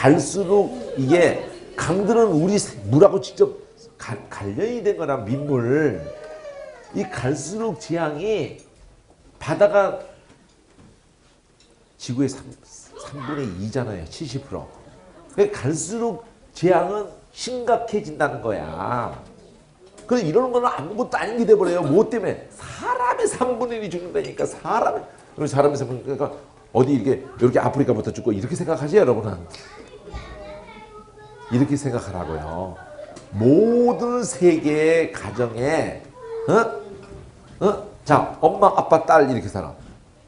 갈수록 이게 강들은 우리 물하고 직접 관련이 된 거란 민물. 이 갈수록 지향이 바다가 지구의 3분의 2잖아요. 70%. 그러니까 갈수록 재앙은 심각해진다는 거야. 그래서 이러는 거는 아무것도 아닌 게 돼버려요. 뭐 때문에? 사람의 3분의 1이 죽는다니까. 사람의 3분의 1. 그러니까 어디 이렇게 아프리카부터 죽고 이렇게 생각하지 여러분은? 이렇게 생각하라고요. 모든 세계의 가정에 자, 엄마, 아빠, 딸 이렇게 살아.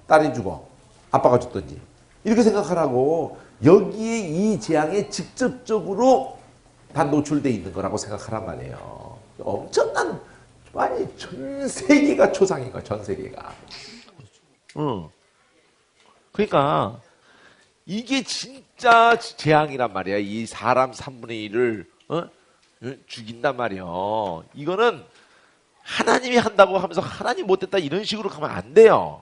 딸이 죽어. 아빠가 죽든지. 이렇게 생각하라고. 여기에 이 재앙에 직접적으로 다 노출되어 있는 거라고 생각하란 말이에요. 엄청난, 아니, 전 세계가 초상인 거야, 전 세계가. 그러니까, 이게 진짜 재앙이란 말이야. 이 사람 3분의 1을, 죽인단 말이야. 이거는 하나님이 한다고 하면서 하나님 못했다 이런 식으로 가면 안 돼요.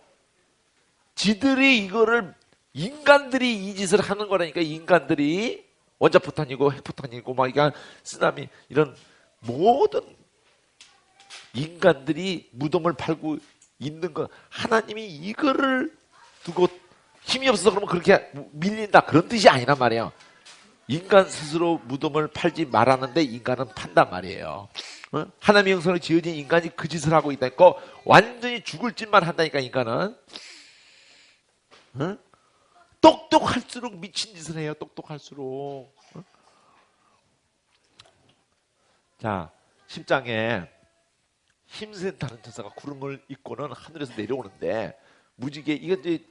지들이 이거를 인간들이 이 짓을 하는 거라니까. 인간들이 원자폭탄이고 핵폭탄이고 막 이런 쓰나미 이런 모든 인간들이 무덤을 팔고 있는 거 하나님이 이거를 두고 힘이 없어서 그러면 그렇게 밀린다 그런 뜻이 아니란 말이에요. 인간 스스로 무덤을 팔지 말았는데 인간은 판단 말이에요. 하나님의 형상으로 지어진 인간이 그 짓을 하고 있다니까. 완전히 죽을 짓만 한다니까 인간은. 똑똑할수록 미친 짓을 해요. 똑똑할수록. 자, 10장에 힘센 다른 천사가 구름을 입고는 하늘에서 내려오는데 무지개, 이건 이제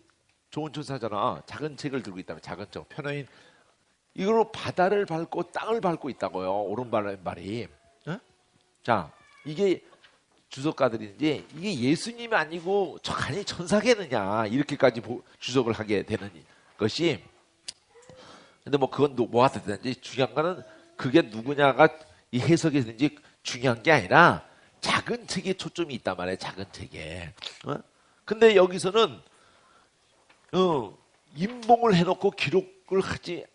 좋은 천사잖아. 작은 책을 들고 있다면 작은 책, 편어인 이걸로 바다를 밟고 땅을 밟고 있다고요. 오른발 왼발이. 자, 이게 주석가들인지 이게 예수님이 아니고 저 간이 천사겠느냐 이렇게까지 주석을 하게 되는 것이. 근데 뭐 그건 뭐가 됐든지 중요한 거는 그게 누구냐가 이 해석이 되는지 중요한 게 아니라 작은 책에 초점이 있단 말이에요. 작은 책에. 근데 여기서는 임봉을 해놓고 기록을 하지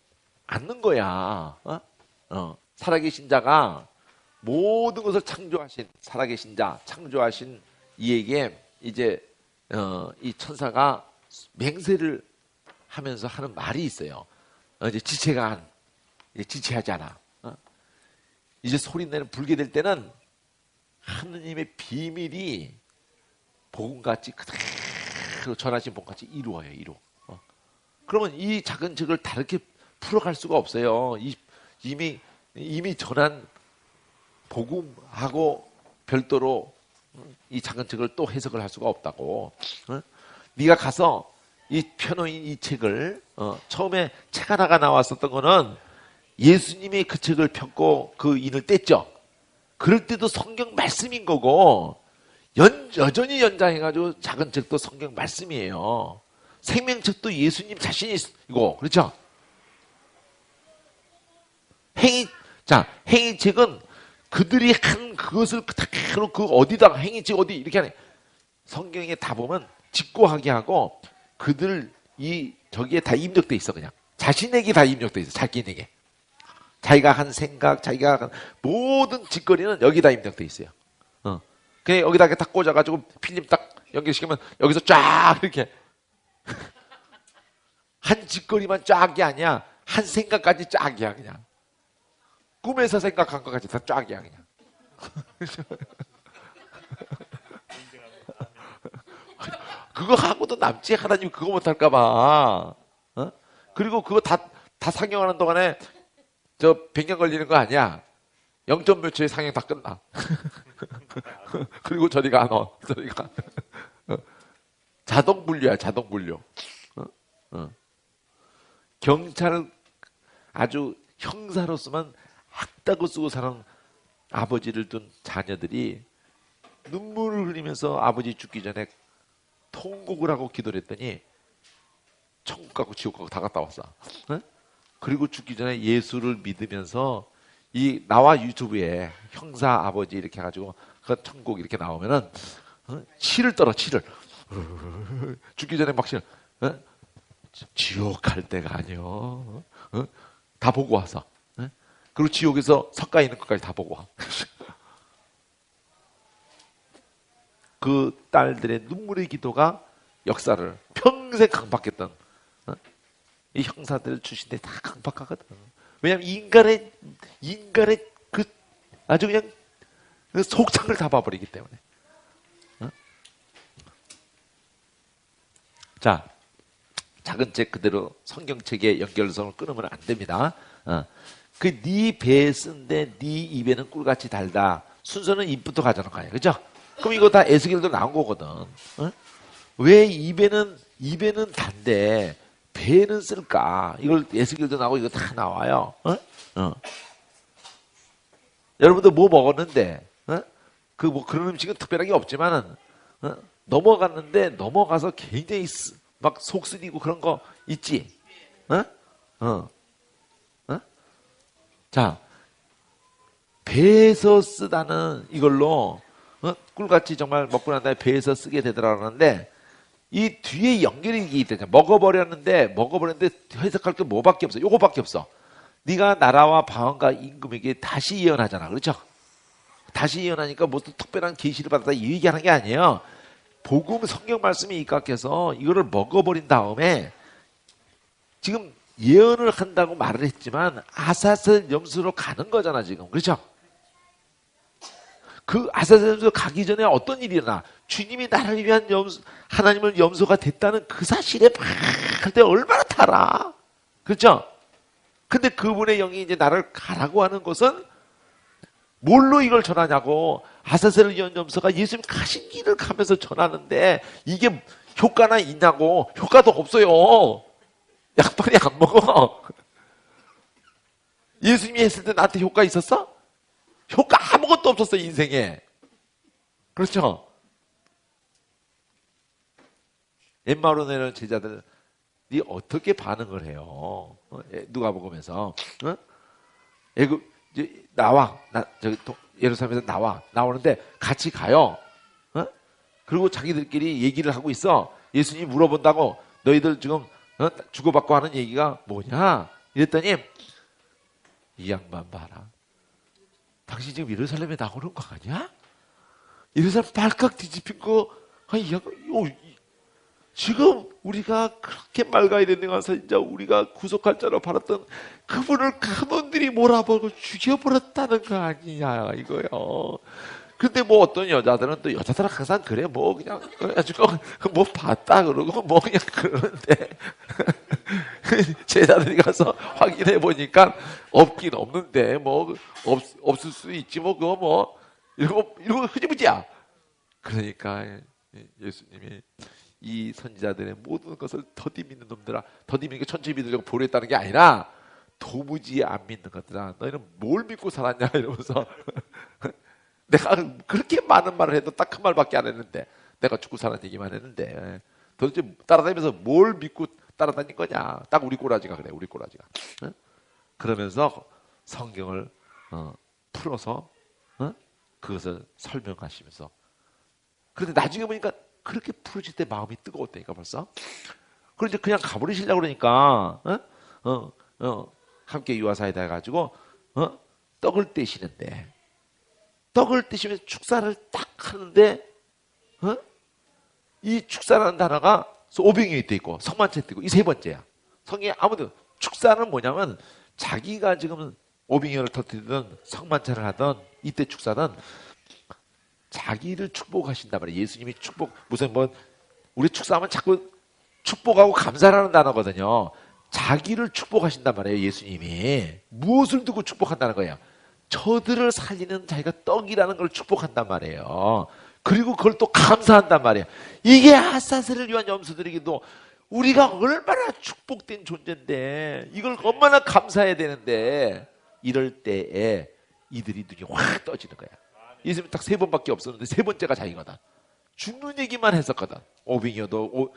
않는 거야. 살아계신 자가 모든 것을 창조하신 살아계신 자, 창조하신 이에게 이제 이 천사가 맹세를 하면서 하는 말이 있어요. 이제 지체가 이제 지체하지 않아. 이제 소리내는 불게 될 때는 하느님의 비밀이 복음같이 그대로 전하신 복음같이 이루어요. 그러면 이 작은 책을 다르게 풀어갈 수가 없어요. 이미 전한 복음하고 별도로 이 작은 책을 또 해석을 할 수가 없다고. 네가 가서 이 펴놓인 이 책을 처음에 책 하나가 나왔었던 거는 예수님이 그 책을 펴고 그 인을 뗐죠. 그럴 때도 성경 말씀인 거고 여전히 연장해가지고 작은 책도 성경 말씀이에요. 생명책도 예수님 자신이고 그렇죠? 행위책은 그들이 한 그것을 그대로 그 어디다가 행위책 어디 이렇게 하네. 성경에 다 보면 직고하게 하고 그들 저기에 다 입력돼 있어. 그냥 자신에게 다 입력돼 있어. 자기에게 자기가 한 생각, 자기가 한 모든 짓거리는 여기다 입력돼 있어요. 그냥 여기다 딱 꽂아가지고 필름 딱 연결시키면 여기서 쫙 이렇게 한 짓거리만 쫙이 아니야. 한 생각까지 쫙이야 그냥. 꿈에서 생각한 것까지 다 쫙이야 그냥. 그거 하고도 남지. 하나님 그거 못할까 봐. 그리고 그거 다 상영하는 동안에 저 100년 걸리는 거 아니야. 0점 몇 초에 상영 다 끝나. 그리고 저리 가 너. 저리 가. 자동 분류야. 자동 분류. 경찰을 아주 형사로서만 악다고 쓰고 사는 아버지를 둔 자녀들이 눈물을 흘리면서 아버지 죽기 전에 통곡을 하고 기도를 했더니 천국 가고 지옥 가고 다 갔다 왔어. 그리고 죽기 전에 예수를 믿으면서 나와 유튜브에 형사 아버지 이렇게 해가지고 그 천국 이렇게 나오면은 치를 떨어. 치를 죽기 전에 막 지옥 갈 때가 아니요. 다 보고 와서. 예? 그리고 지옥에서 석가 있는 것까지 다 보고 와. 그 딸들의 눈물의 기도가 역사를 평생 강박했던 이 형사들 출신들이 다 강박하거든. 왜냐하면 인간의 그 아주 그냥 그 속창을 다 봐버리기 때문에. 자, 작은 책 그대로 성경책의 연결성을 끊으면 안 됩니다. 그 네 배에 쓴데 네 입에는 꿀같이 달다. 순서는 입부터 가져는 거예요. 그죠? 그럼 이거 다 에스겔도 나온 거거든. 왜 입에는 단데 배는 쓸까? 이걸 에스겔도 나오고 이거 다 나와요. 여러분들 뭐 먹었는데? 그 뭐 그런 음식은 특별한 게 없지만은 넘어갔는데 넘어가서 굉장히 막 속 쓰리고 그런 거 있지? 자, 배에서 쓰다는 이걸로 꿀같이 정말 먹고 난 다음에 배에서 쓰게 되더라는데 이 뒤에 연결이 있대요. 먹어버렸는데 해석할 게 뭐밖에 없어. 요거밖에 없어. 네가 나라와 방언과 임금에게 다시 예언하잖아. 그렇죠? 다시 예언하니까 무슨 특별한 계시를 받았다 이 얘기하는 게 아니에요. 복음 성경 말씀이 입각해서 이거를 먹어버린 다음에 지금 예언을 한다고 말을 했지만 아사셀 염소로 가는 거잖아 지금. 그렇죠? 그 아사셀 염소 가기 전에 어떤 일이 일어나? 주님이 나를 위한 하나님을 염소가 됐다는 그 사실에 막 할 때 얼마나 달아. 그렇죠? 근데 그분의 영이 이제 나를 가라고 하는 것은 뭘로 이걸 전하냐고. 아사셀을 위한 염소가 예수님 가신 길을 가면서 전하는데 이게 효과나 있냐고. 효과도 없어요. 약 빨리 안 먹어. 예수님이 했을 때 나한테 효과 있었어? 효과 아무것도 없었어 인생에. 그렇죠? 엠마오로 내려온 제자들이 어떻게 반응을 해요? 누가복음에서 이제 나와 저기 예루살렘에서 나오는데 같이 가요. 그리고 자기들끼리 얘기를 하고 있어. 예수님이 물어본다고 너희들 지금 주고받고 하는 얘기가 뭐냐? 이랬더니 이 양반 봐라. 당신 지금 예루살렘에 나오는 거 아니야? 예루살렘 발칵 뒤집힌 거 아니 지금 우리가 그렇게 맑아야 되는 가서 이제 우리가 구속할 자로 바랐던 그분을 그분들이 몰아보고 죽여버렸다는 거 아니냐 이거요. 근데 뭐 어떤 여자들은 또 여자들은 항상 그래 뭐 그냥 그래가지고 뭐 봤다 그러고 뭐 그냥 그러는데 제자들이 가서 확인해 보니까 없긴 없는데 뭐 없을 수 있지 뭐 그거 뭐 이러고 흐지부지야. 그러니까 예수님이 이 선지자들의 모든 것을 더디 믿는 놈들아, 더디 믿는 게 천천히 믿으려고 보냈다는 게 아니라 도무지 안 믿는 것들아 너희는 뭘 믿고 살았냐 이러면서 내가 그렇게 많은 말을 해도 딱 그 말밖에 안 했는데 내가 죽고 사는 얘기만 했는데 도대체 따라다니면서 뭘 믿고 따라다닌 거냐. 딱 우리 꼬라지가 그래. 우리 꼬라지가. 그러면서 성경을 풀어서 그것을 설명하시면서 그런데 나중에 보니까 그렇게 풀어질 때 마음이 뜨거웠다니까 벌써. 그리고 이제 그냥 가버리시려고 그러니까 함께 유아사이다 해가지고 떡을 떼시는데 떡을 떼시면서 축사를 딱 하는데 이 축사라는 단어가 오병이어에 돼 있고 성만찬에 돼 있고 이 세 번째야. 성경에 아무도 축사는 뭐냐면 자기가 지금 오병이어를 터뜨리든 성만찬을 하든 이때 축사는 자기를 축복하신단 말이에요. 예수님이 무슨 뭐 우리 축사하면 자꾸 축복하고 감사하는 단어거든요. 자기를 축복하신단 말이에요. 예수님이 무엇을 두고 축복한다는 거예요. 저들을 살리는 자기가 떡이라는 걸 축복한단 말이에요. 그리고 그걸 또 감사한단 말이에요. 이게 아사셀을 위한 염소들에게도 우리가 얼마나 축복된 존재인데 이걸 얼마나 감사해야 되는데 이럴 때에 이들이 눈이 확 떠지는 거야. 예수님 딱 3번밖에 없었는데 3번째가 자기거든. 죽는 얘기만 했었거든. 오빙이어도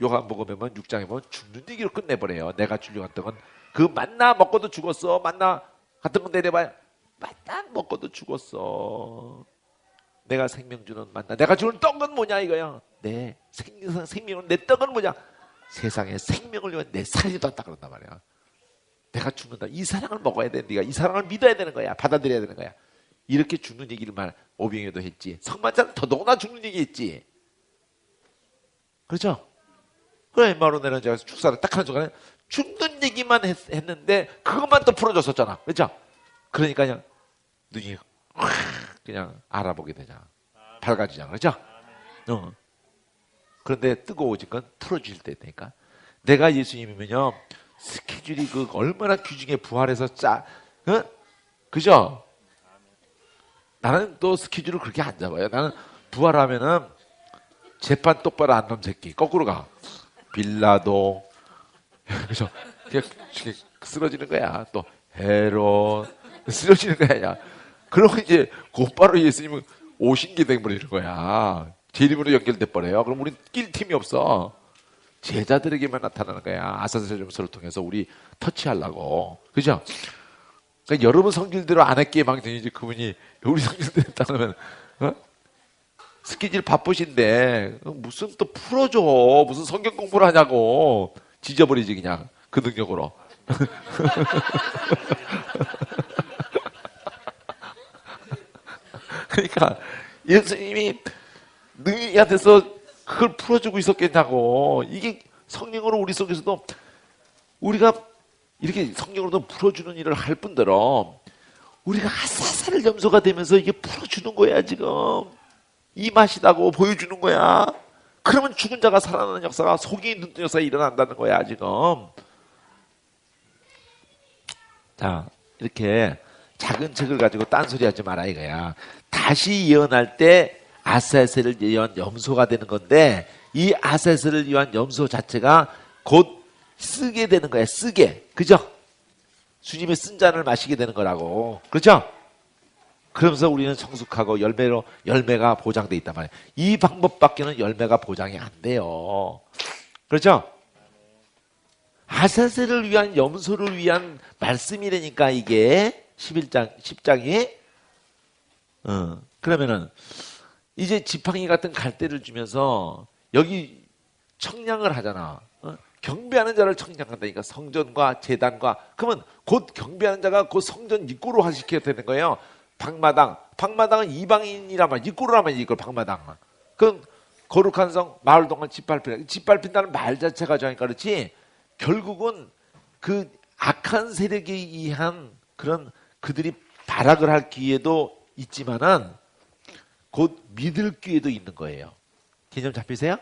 요한복음에 6장에 보면 죽는 얘기로 끝내버려요. 내가 주려고 했던 건 그 만나 먹고도 죽었어. 만나 같은 건 내려봐야 만나 먹고도 죽었어. 내가 생명 주는 만나. 내가 주는 떡은 뭐냐 이거야. 내 생명은 내 떡은 뭐냐. 세상에 생명을 위한 내 살이 떴다 그런단 말이야. 내가 죽는다. 이 사랑을 먹어야 돼. 네가 이 사랑을 믿어야 되는 거야. 받아들여야 되는 거야. 이렇게 죽는 얘기를 오병이어도 했지. 성만찬은 더더구나 죽는 얘기 했지. 그렇죠? 그래, 바로 내는 제가 축사를 딱 하는 순간에 죽는 얘기만 했는데 그것만 또 풀어줬었잖아. 그렇죠? 그러니까 그냥 눈이 확 그냥 알아보게 되잖아. 밝아지잖아. 그렇죠? 그런데 뜨거워진 건 풀어질 때 되니까. 내가 예수님이면요, 스케줄이 그 얼마나 귀중해 부활해서 그죠? 나는 또 스케줄을 그렇게 안 잡아요. 나는 부활하면은 재판 똑바로 안 넘 새끼 거꾸로 가. 빌라도 그죠? 그냥 쓰러지는 거야. 또 헤롯 쓰러지는 거야. 그러고 이제 곧바로 예수님은 오신 게 돼버리는 거야. 재림으로 연결돼 버려요. 그럼 우린 낄 팀이 없어. 제자들에게만 나타나는 거야. 아사세점서를 통해서 우리 터치하려고. 그죠? 그러니까 여러분 성질대로 안 했기에 망정이지 그분이 우리 성질대로 따르면 스케줄 바쁘신데 무슨 또 풀어줘. 무슨 성경 공부를 하냐고. 지져버리지 그냥 그 능력으로. 그러니까 예수님이 능이한테서 그걸 풀어주고 있었겠냐고. 이게 성령으로 우리 속에서도 우리가 이렇게 성령으로도 풀어주는 일을 할 뿐더러 우리가 아사살 염소가 되면서 이게 풀어주는 거야 지금. 이 맛이다고 보여주는 거야. 그러면 죽은 자가 살아나는 역사가 속이 눈뜬 역사가 일어난다는 거야 지금. 자, 이렇게 작은 책을 가지고 딴소리 하지 마라 이거야. 다시 예언할 때 아사셀을 위한 염소가 되는 건데 이 아사셀을 위한 염소 자체가 곧 쓰게 되는 거야. 쓰게. 그죠? 주님의 쓴 잔을 마시게 되는 거라고. 그렇죠? 그러면서 우리는 성숙하고 열매가 보장돼 있단 말이에요. 이 방법밖에는 열매가 보장이 안 돼요. 그렇죠? 아사셀을 위한 염소를 위한 말씀이라니까 이게 10장이 그러면은 이제 지팡이 같은 갈대를 주면서 여기 청량을 하잖아. 경배하는 자를 청량한다니까. 성전과 제단과. 그러면 곧 경배하는 자가 곧 성전 입구로 시켜야 되는 거예요. 방마당은 이방인이란 말, 입구로란 말이지 이걸 방마당. 그럼 거룩한 성 마을 동안 짓밟힌다는 말 자체가 정하니까 그렇지. 결국은 그 악한 세력에 의한 그런 그들이 발악을 할 기회도 있지만은 곧 믿을 기회도 있는 거예요. 개념 잡히세요?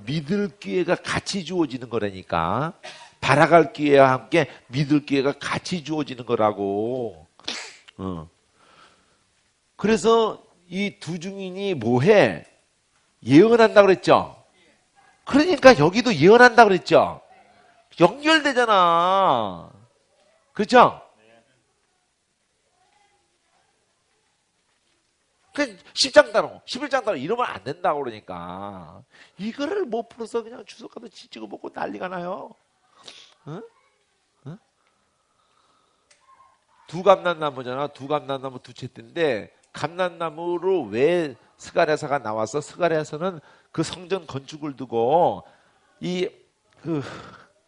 믿을 기회가 같이 주어지는 거라니까. 발악할 기회와 함께 믿을 기회가 같이 주어지는 거라고. 그래서 이 두 증인이 뭐해? 예언한다 그랬죠? 그러니까 여기도 예언한다 그랬죠? 연결되잖아. 그렇죠? 그 10장 단어, 11장 단어 이러면 안 된다고 그러니까. 이거를 못 풀어서 그냥 주석 가서 지지고 먹고 난리가 나요. 응? 응? 두 감난나무잖아. 두 감난나무 두 채인데 감난나무로 왜 스가랴서가 나와서 스가랴서는 그 성전 건축을 두고 이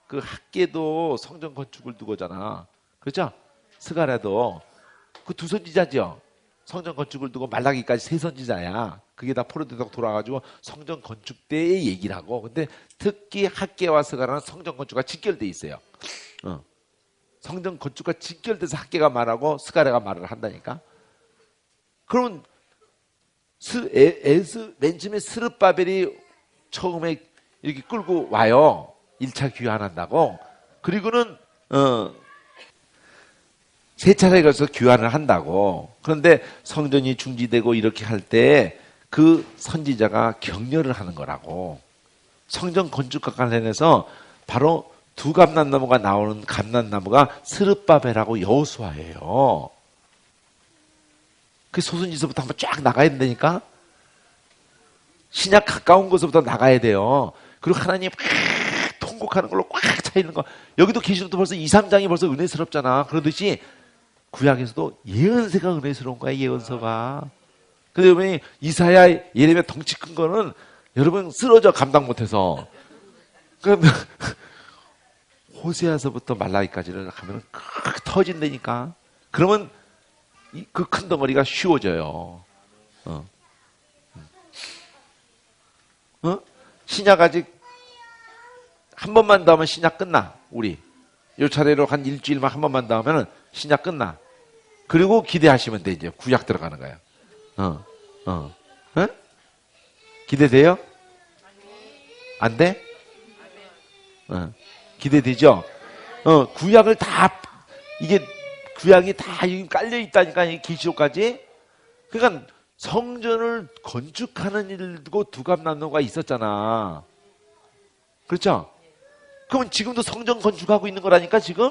그 학계도 성전 건축을 두고잖아. 그렇죠? 스가랴도 그 두 선지자죠. 성전 건축을 두고 말라기까지 세 선지자야. 그게 다 포로되도록 돌아가지고 성전 건축 때의 얘기를 하고. 근데 특히 학계와 스가랴는 성전 건축과 직결돼 있어요. 성전 건축과 직결돼서 학계가 말하고 스가랴가 말을 한다니까. 그러면 맨 처음에 스룹바벨이 처음에 이렇게 끌고 와요. 1차 귀환한다고. 그리고는 세 차례 가서 귀환을 한다고. 그런데 성전이 중지되고 이렇게 할 때 그 선지자가 격려를 하는 거라고. 성전 건축과 관련해서 바로 두 감난나무가 나오는 감난나무가 스룹바벨하고 여호수아예요. 그 소선지서부터 한번 쫙 나가야 된다니까. 신약 가까운 곳부터 나가야 돼요. 그리고 하나님 통곡하는 걸로 꽉 차 있는 거. 여기도 계시록도 벌써 2, 3장이 벌써 은혜스럽잖아. 그러듯이 구약에서도 예언서가 은혜스러운 거야. 예언서가. 근데 여러분이 이사야, 예레미야 덩치 큰 거는 여러분 쓰러져 감당 못해서. 그런데 호세아서부터 말라기까지를 하면 터진다니까. 그러면 그 큰 덩어리가 쉬워져요. 신약 아직 한 번만 더 하면 신약 끝나. 우리 요 차례로 한 일주일만 한 번만 더 하면 신약 끝나. 그리고 기대하시면 돼. 이제 구약 들어가는 거야. 기대돼요? 안 돼? 기대되죠? 구약을 다 이게 구약이 다 깔려 있다니까, 이 계시록까지. 그러니까 성전을 건축하는 일도 두갑나무가 있었잖아. 그렇죠? 그러면 지금도 성전 건축하고 있는 거라니까, 지금?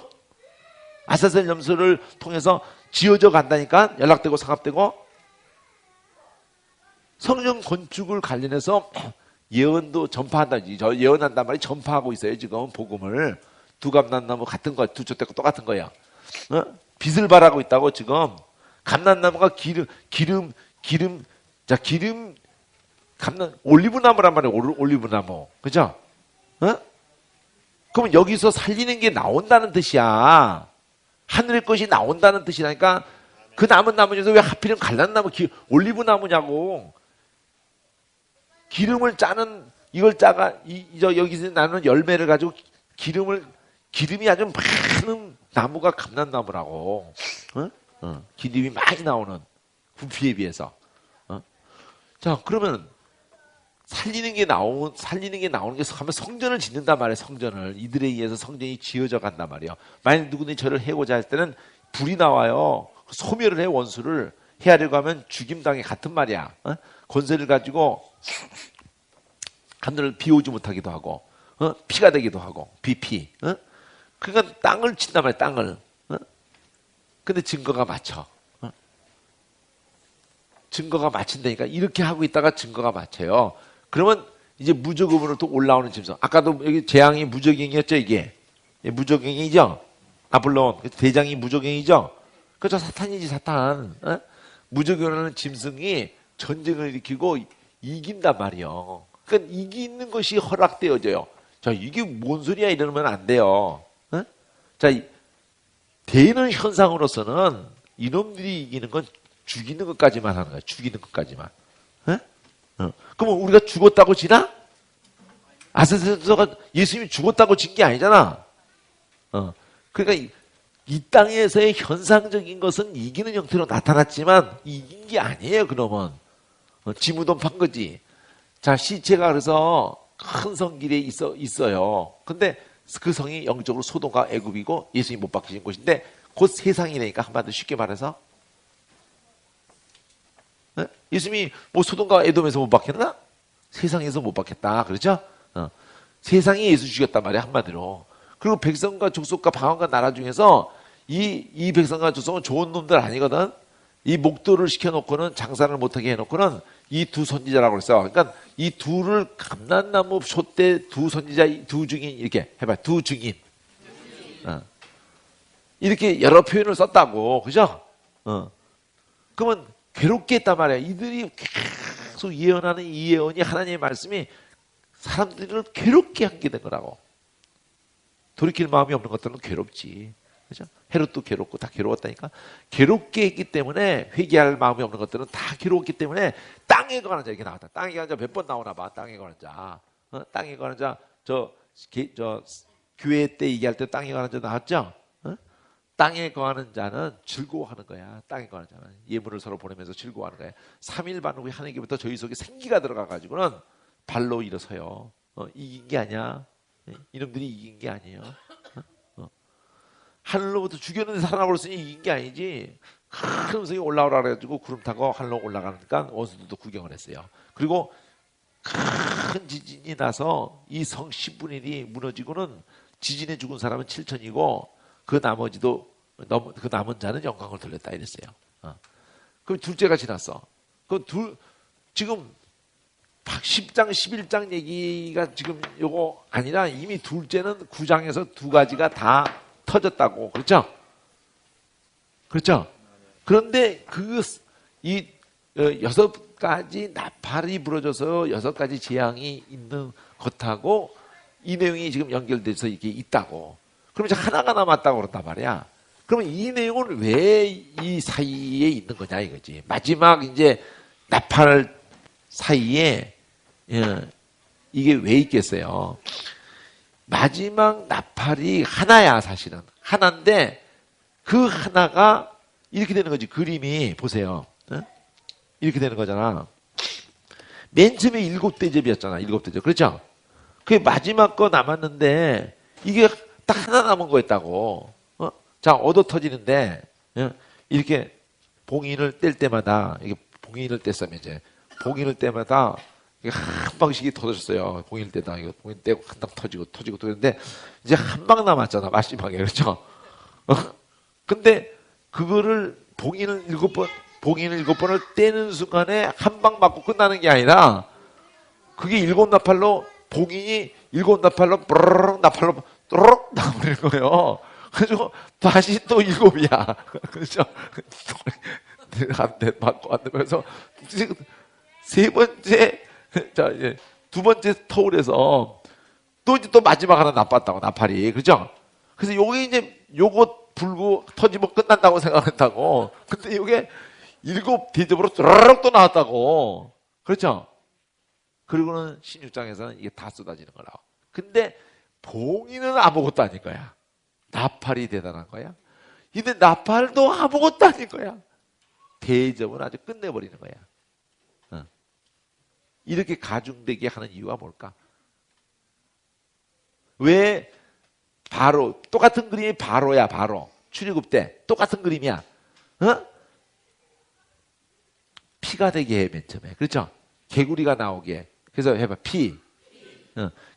아사셀 염소를 통해서 지어져 간다니까? 연락되고 상합되고. 성전 건축을 관련해서 예언도 전파한다. 저 예언한단 말이 전파하고 있어요, 지금. 복음을. 두감난나무 같은 거, 두쪽대고 똑같은 거야. 빛을 발하고 있다고, 지금. 감난나무가 올리브나무란 말이에요, 올리브나무. 그죠? 그러면 여기서 살리는 게 나온다는 뜻이야. 하늘의 것이 나온다는 뜻이라니까. 그 남은 나무 중에서 왜 하필이면 갈란나무, 올리브나무냐고. 기름을 짜는, 이걸 여기서 나는 열매를 가지고 기름이 아주 많은 나무가 감난나무라고. 기름이 많이 나오는 부피에 비해서. 자, 그러면 살리는 게 나오는 게 하면 성전을 짓는단 말이에요. 성전을. 이들에 의해서 성전이 지어져 간단 말이에요. 만약 누구든지 저를 해고자 할 때는 불이 나와요. 소멸을 해, 원수를. 해하려고 하면 죽임당해. 같은 말이야. 권세를 가지고 하늘을 비오지 못하기도 하고, 피가 되기도 하고, 비피. 그러니까 땅을 친단 말이야, 땅을. 근데 증거가 맞춰. 증거가 맞힌다니까. 이렇게 하고 있다가 증거가 맞춰요. 그러면 이제 무적음으로 또 올라오는 짐승. 아까도 여기 재앙이 무적행이었죠, 이게. 무적행이죠? 아블론. 대장이 무적행이죠? 그죠? 사탄이지, 사탄. 무적행하는 짐승이 전쟁을 일으키고 이긴단 말이에요. 그러니까 이기는 것이 허락되어져요. 자, 이게 뭔 소리야? 이러면 안 돼요. 자, 되는 현상으로서는 이놈들이 이기는 건 죽이는 것까지만 하는 거야. 죽이는 것까지만. 그러면 우리가 죽었다고 지나? 아세서가 예수님이 죽었다고 진 게 아니잖아. 그러니까 이 땅에서의 현상적인 것은 이기는 형태로 나타났지만 이긴 게 아니에요. 그러면 지무돈 판 거지. 자, 시체가 그래서 큰 성길에 있어요. 근데 그 성이 영적으로 소돔과 애굽이고 예수님이 못 박히신 곳인데 곧 세상이니까 한마디로 쉽게 말해서 예수님이 뭐 소돔과 에돔에서 못 박혔나? 세상에서 못 박혔다. 그렇죠? 세상이 예수 죽였단 말이야, 한마디로. 그리고 백성과 족속과 방언과 나라 중에서 이 백성과 족속은 좋은 놈들 아니거든. 이 목도를 시켜놓고는 장사를 못하게 해놓고는 이 두 선지자라고 그랬어. 그러니까 이 둘을 감난나무 솥대 두 선지자, 두 증인 이렇게 해봐. 두 증인. 이렇게 여러 표현을 썼다고. 그죠? 그러면 괴롭게 했단 말이야. 이들이 계속 예언하는 이 예언이 하나님의 말씀이 사람들을 괴롭게 하게 된 거라고. 돌이킬 마음이 없는 것들은 괴롭지. 그죠? 헤롯도 괴롭고 다 괴로웠다니까. 괴롭게 했기 때문에 회개할 마음이 없는 것들은 다 괴로웠기 때문에 땅에 관한 자 이렇게 나왔다. 땅에 관한 자 몇 번 나오나 봐. 땅에 관한 자. 땅에 관한 자 저 교회 때 얘기할 때 땅에 관한 자 나왔죠? 땅에 거하는 자는 즐거워하는 거야. 땅에 거하는 자는 예물을 서로 보내면서 즐거워하는 거야. 3일 반 후에 하나님께부터 저희 속에 생기가 들어가가지고는 발로 일어서요. 이긴 게 아니야. 이놈들이 이긴 게 아니에요. 하늘로부터 죽였는데 살아나버렸으니 이긴 게 아니지. 큰 음성이 올라오라 그래가지고 구름 타고 하늘로 올라가니까 원수들도 구경을 했어요. 그리고 큰 지진이 나서 이 성 10분의 1이 무너지고는 지진에 죽은 사람은 7천이고 그 남은 자는 영광을 돌렸다 이랬어요. 그럼 둘째가 지났어. 지금 10장, 11장 얘기가 지금 요거 아니라 이미 둘째는 9장에서 두 가지가 다 터졌다고. 그렇죠? 그렇죠? 그런데 이 6가지 나팔이 부러져서 6가지 재앙이 있는 것하고 이 내용이 지금 연결돼서 이게 있다고. 그럼 이제 하나가 남았다고 그런단 말이야. 그러면 이 내용은 왜 이 사이에 있는 거냐 이거지. 마지막 이제 나팔 사이에 이게 왜 있겠어요? 마지막 나팔이 하나야 사실은. 하나인데 그 하나가 이렇게 되는 거지. 그림이 보세요. 이렇게 되는 거잖아. 맨 처음에 7대접이었잖아. 7대접. 그렇죠? 그게 마지막 거 남았는데 이게 딱 하나 남은 거였다고. 자, 얻어 터지는데 이렇게 봉인을 뗄 때마다 이게 봉인을 뗐으면 이제 봉인을 때마다 한 방씩이 터졌어요. 봉인을 떼다 이거 봉인 떼고 한 방 터지고 그랬는데 이제 한 방 남았잖아. 마지막에. 그렇죠? 근데 그거를 봉인을 7번을 떼는 순간에 한 방 맞고 끝나는 게 아니라 그게 7나팔로 봉인이 7나팔로 뽀르륵 나팔로 또르륵 나버리는 거예요. 그래서 다시 또 7이야. 그렇죠? 한 대 맞고 안 되면서 세 번째 자 이제 두 번째 터울에서 또 이제 또 마지막 하나 나빴다고 나팔이. 그렇죠? 그래서 요게 이제 요거 불고 터지면 끝난다고 생각했다고. 근데 요게 7대접으로 뚜라락 또 나왔다고. 그렇죠? 그리고는 16장에서는 이게 다 쏟아지는 거라고. 근데 봉인은 아무것도 아닌 거야. 나팔이 대단한 거야. 근데 나팔도 아무것도 아닌 거야. 대접은 아주 끝내버리는 거야. 이렇게 가중되게 하는 이유가 뭘까? 왜 바로 똑같은 그림이 바로야. 바로 출애굽 때 똑같은 그림이야. 피가 되게 해, 맨 처음에. 그렇죠? 개구리가 나오게 해. 그래서 해봐. 피.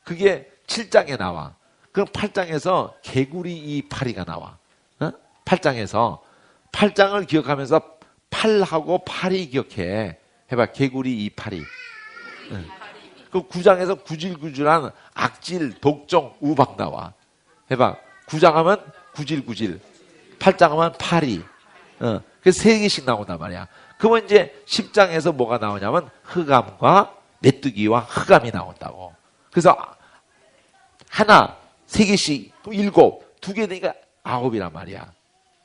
그게 7장에 나와. 그럼 8장에서 개구리 이 파리가 나와. 8장에서 8장을 기억하면서 팔하고 파리 기억해. 해봐. 개구리 이 파리. 그 9장에서 구질구질한 악질, 독종, 우박 나와. 해봐. 9장 하면 구질구질. 8장 하면 파리. 그래서 3개씩 나온단 말이야. 그러면 이제 10장에서 뭐가 나오냐면 흑암과 메뚜기와 흑암이 나온다고. 그래서 하나, 3개씩, 7, 2개 되니까 9이란 말이야.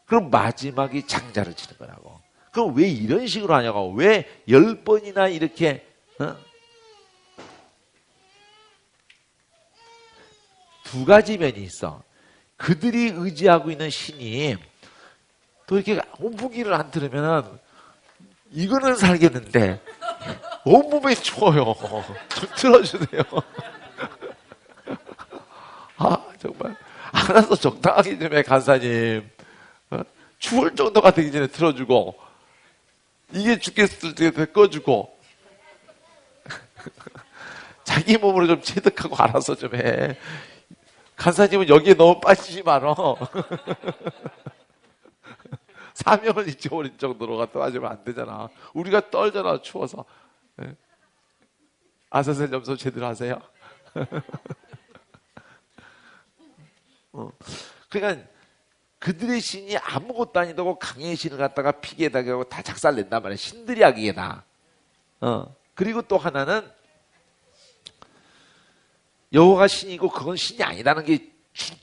그럼 마지막이 장자를 치는 거라고. 그럼 왜 이런 식으로 하냐고. 왜 10번이나 이렇게 두 가지 면이 있어. 그들이 의지하고 있는 신이 또 이렇게 온풍기를 안 틀으면은 이거는 살겠는데 온몸이 추워요. 좀 틀어주세요. 아 정말 알아서 적당하게 좀 해 간사님. 추울 정도가 되기 전에 틀어주고 이게 죽겠을 때 꺼주고 자기 몸으로 좀 체득하고 알아서 좀 해. 간사님은 여기에 너무 빠지지 말어. 사명을 잊어버린 정도로 갖다 빠지면 안 되잖아. 우리가 떨잖아 추워서. 아사셀 점수 제대로 하세요. 그러니까 그들의 신이 아무것도 아니다고 강의 신을 갖다가 피게다가 하고 다 작살낸단 말이야. 신들이 하기에 다. 그리고 또 하나는 여호와가 신이고 그건 신이 아니라는 게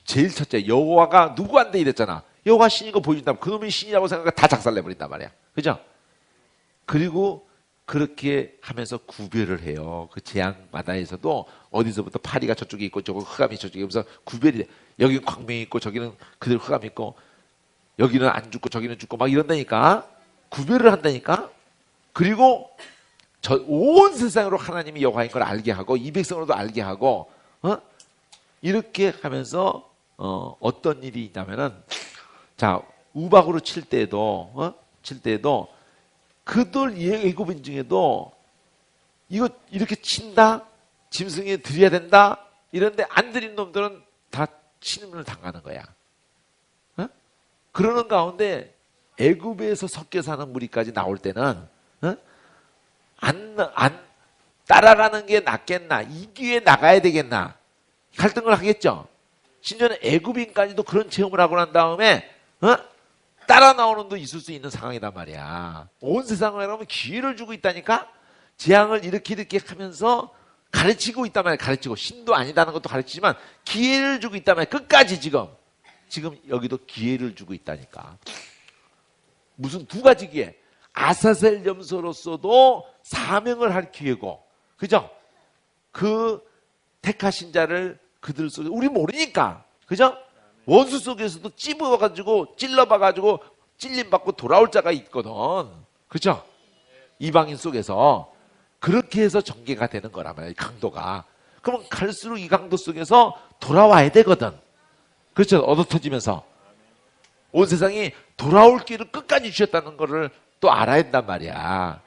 제일 첫째. 여호와가 누구한테 이랬잖아. 여호와 신이고 보여준다면 그놈이 신이라고 생각하고 다 작살내버린단 말이야. 그죠? 그리고 그렇게 하면서 구별을 해요. 그 재앙마다에서도 어디서부터 파리가 저쪽에 있고 저거 흑암이 저쪽에 있면서 구별이 돼. 여기는 광명이 있고 저기는 그대로 흑암이 있고 여기는 안 죽고 저기는 죽고 막 이런다니까. 구별을 한다니까. 그리고 온 세상으로 하나님이 여호와인 걸 알게 하고 이 백성으로도 알게 하고 이렇게 하면서 어떤 일이 있냐면은 자 우박으로 칠 때도 그들 애굽인 중에도 이거 이렇게 친다 짐승에 드려야 된다 이런데 안 드린 놈들은 다 침을 당하는 거야. 그러는 가운데 애굽에서 섞여 사는 무리까지 나올 때는 안 따라가는 게 낫겠나 이 기회에 나가야 되겠나 갈등을 하겠죠. 심지어는 애굽인까지도 그런 체험을 하고 난 다음에 따라 나오는 도 있을 수 있는 상황이란 말이야. 온 세상을 여러분 기회를 주고 있다니까. 재앙을 이렇게 하면서 가르치고 있단 말이야. 가르치고 신도 아니다는 것도 가르치지만 기회를 주고 있단 말이야. 끝까지 지금 지금 여기도 기회를 주고 있다니까. 무슨 두 가지 기회. 아사셀 염소로서도 사명을 할 기회고, 그죠? 그 택하신 자를 그들 속에, 우리 모르니까, 그죠? 원수 속에서도 찝어가지고, 찔러봐가지고, 찔림받고 돌아올 자가 있거든. 그죠? 이방인 속에서. 그렇게 해서 전개가 되는 거란 말이에요, 강도가. 그러면 갈수록 이 강도 속에서 돌아와야 되거든. 그렇죠? 얻어터지면서. 온 세상이 돌아올 길을 끝까지 주셨다는 거를 또 알아야 된단 말이야.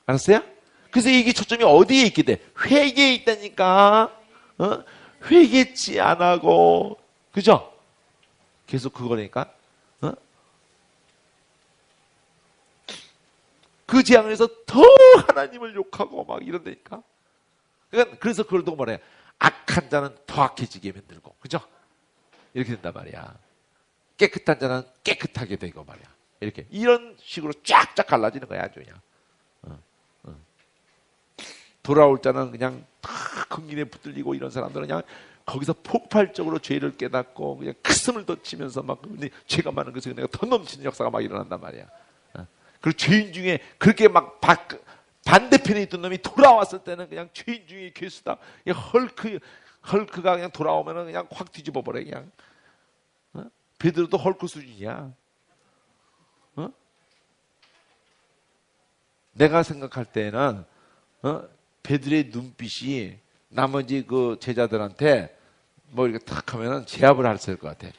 알았어요? 그래서 이게 초점이 어디에 있게 돼? 회개에 있다니까. 회개치 안 하고. 그죠? 계속 그거니까. 그 재앙에서 더 하나님을 욕하고 막 이런다니까. 그러니까 그래서 그걸 또 뭐래? 악한 자는 더 악해지게 만들고. 그죠? 이렇게 된단 말이야. 깨끗한 자는 깨끗하게 되고 말이야. 이렇게. 이런 식으로 쫙쫙 갈라지는 거야, 아주 그냥. 돌아올 자는 그냥 다 긍휼에 붙들리고 이런 사람들은 그냥 거기서 폭발적으로 죄를 깨닫고 그냥 가슴을 더 치면서 막 죄가 많은 것에 내가 더 넘치는 역사가 막 일어난단 말이야. 그리고 죄인 중에 그렇게 막 반대편에 있던 놈이 돌아왔을 때는 그냥 죄인 중에 괴수다. 헐크가 그냥 돌아오면은 그냥 확 뒤집어 버려 그냥. 베드로도 헐크 수준이야. 내가 생각할 때는 베드로의 눈빛이 나머지 그 제자들한테 뭐 이렇게 탁 하면은 제압을 했을 것 같아.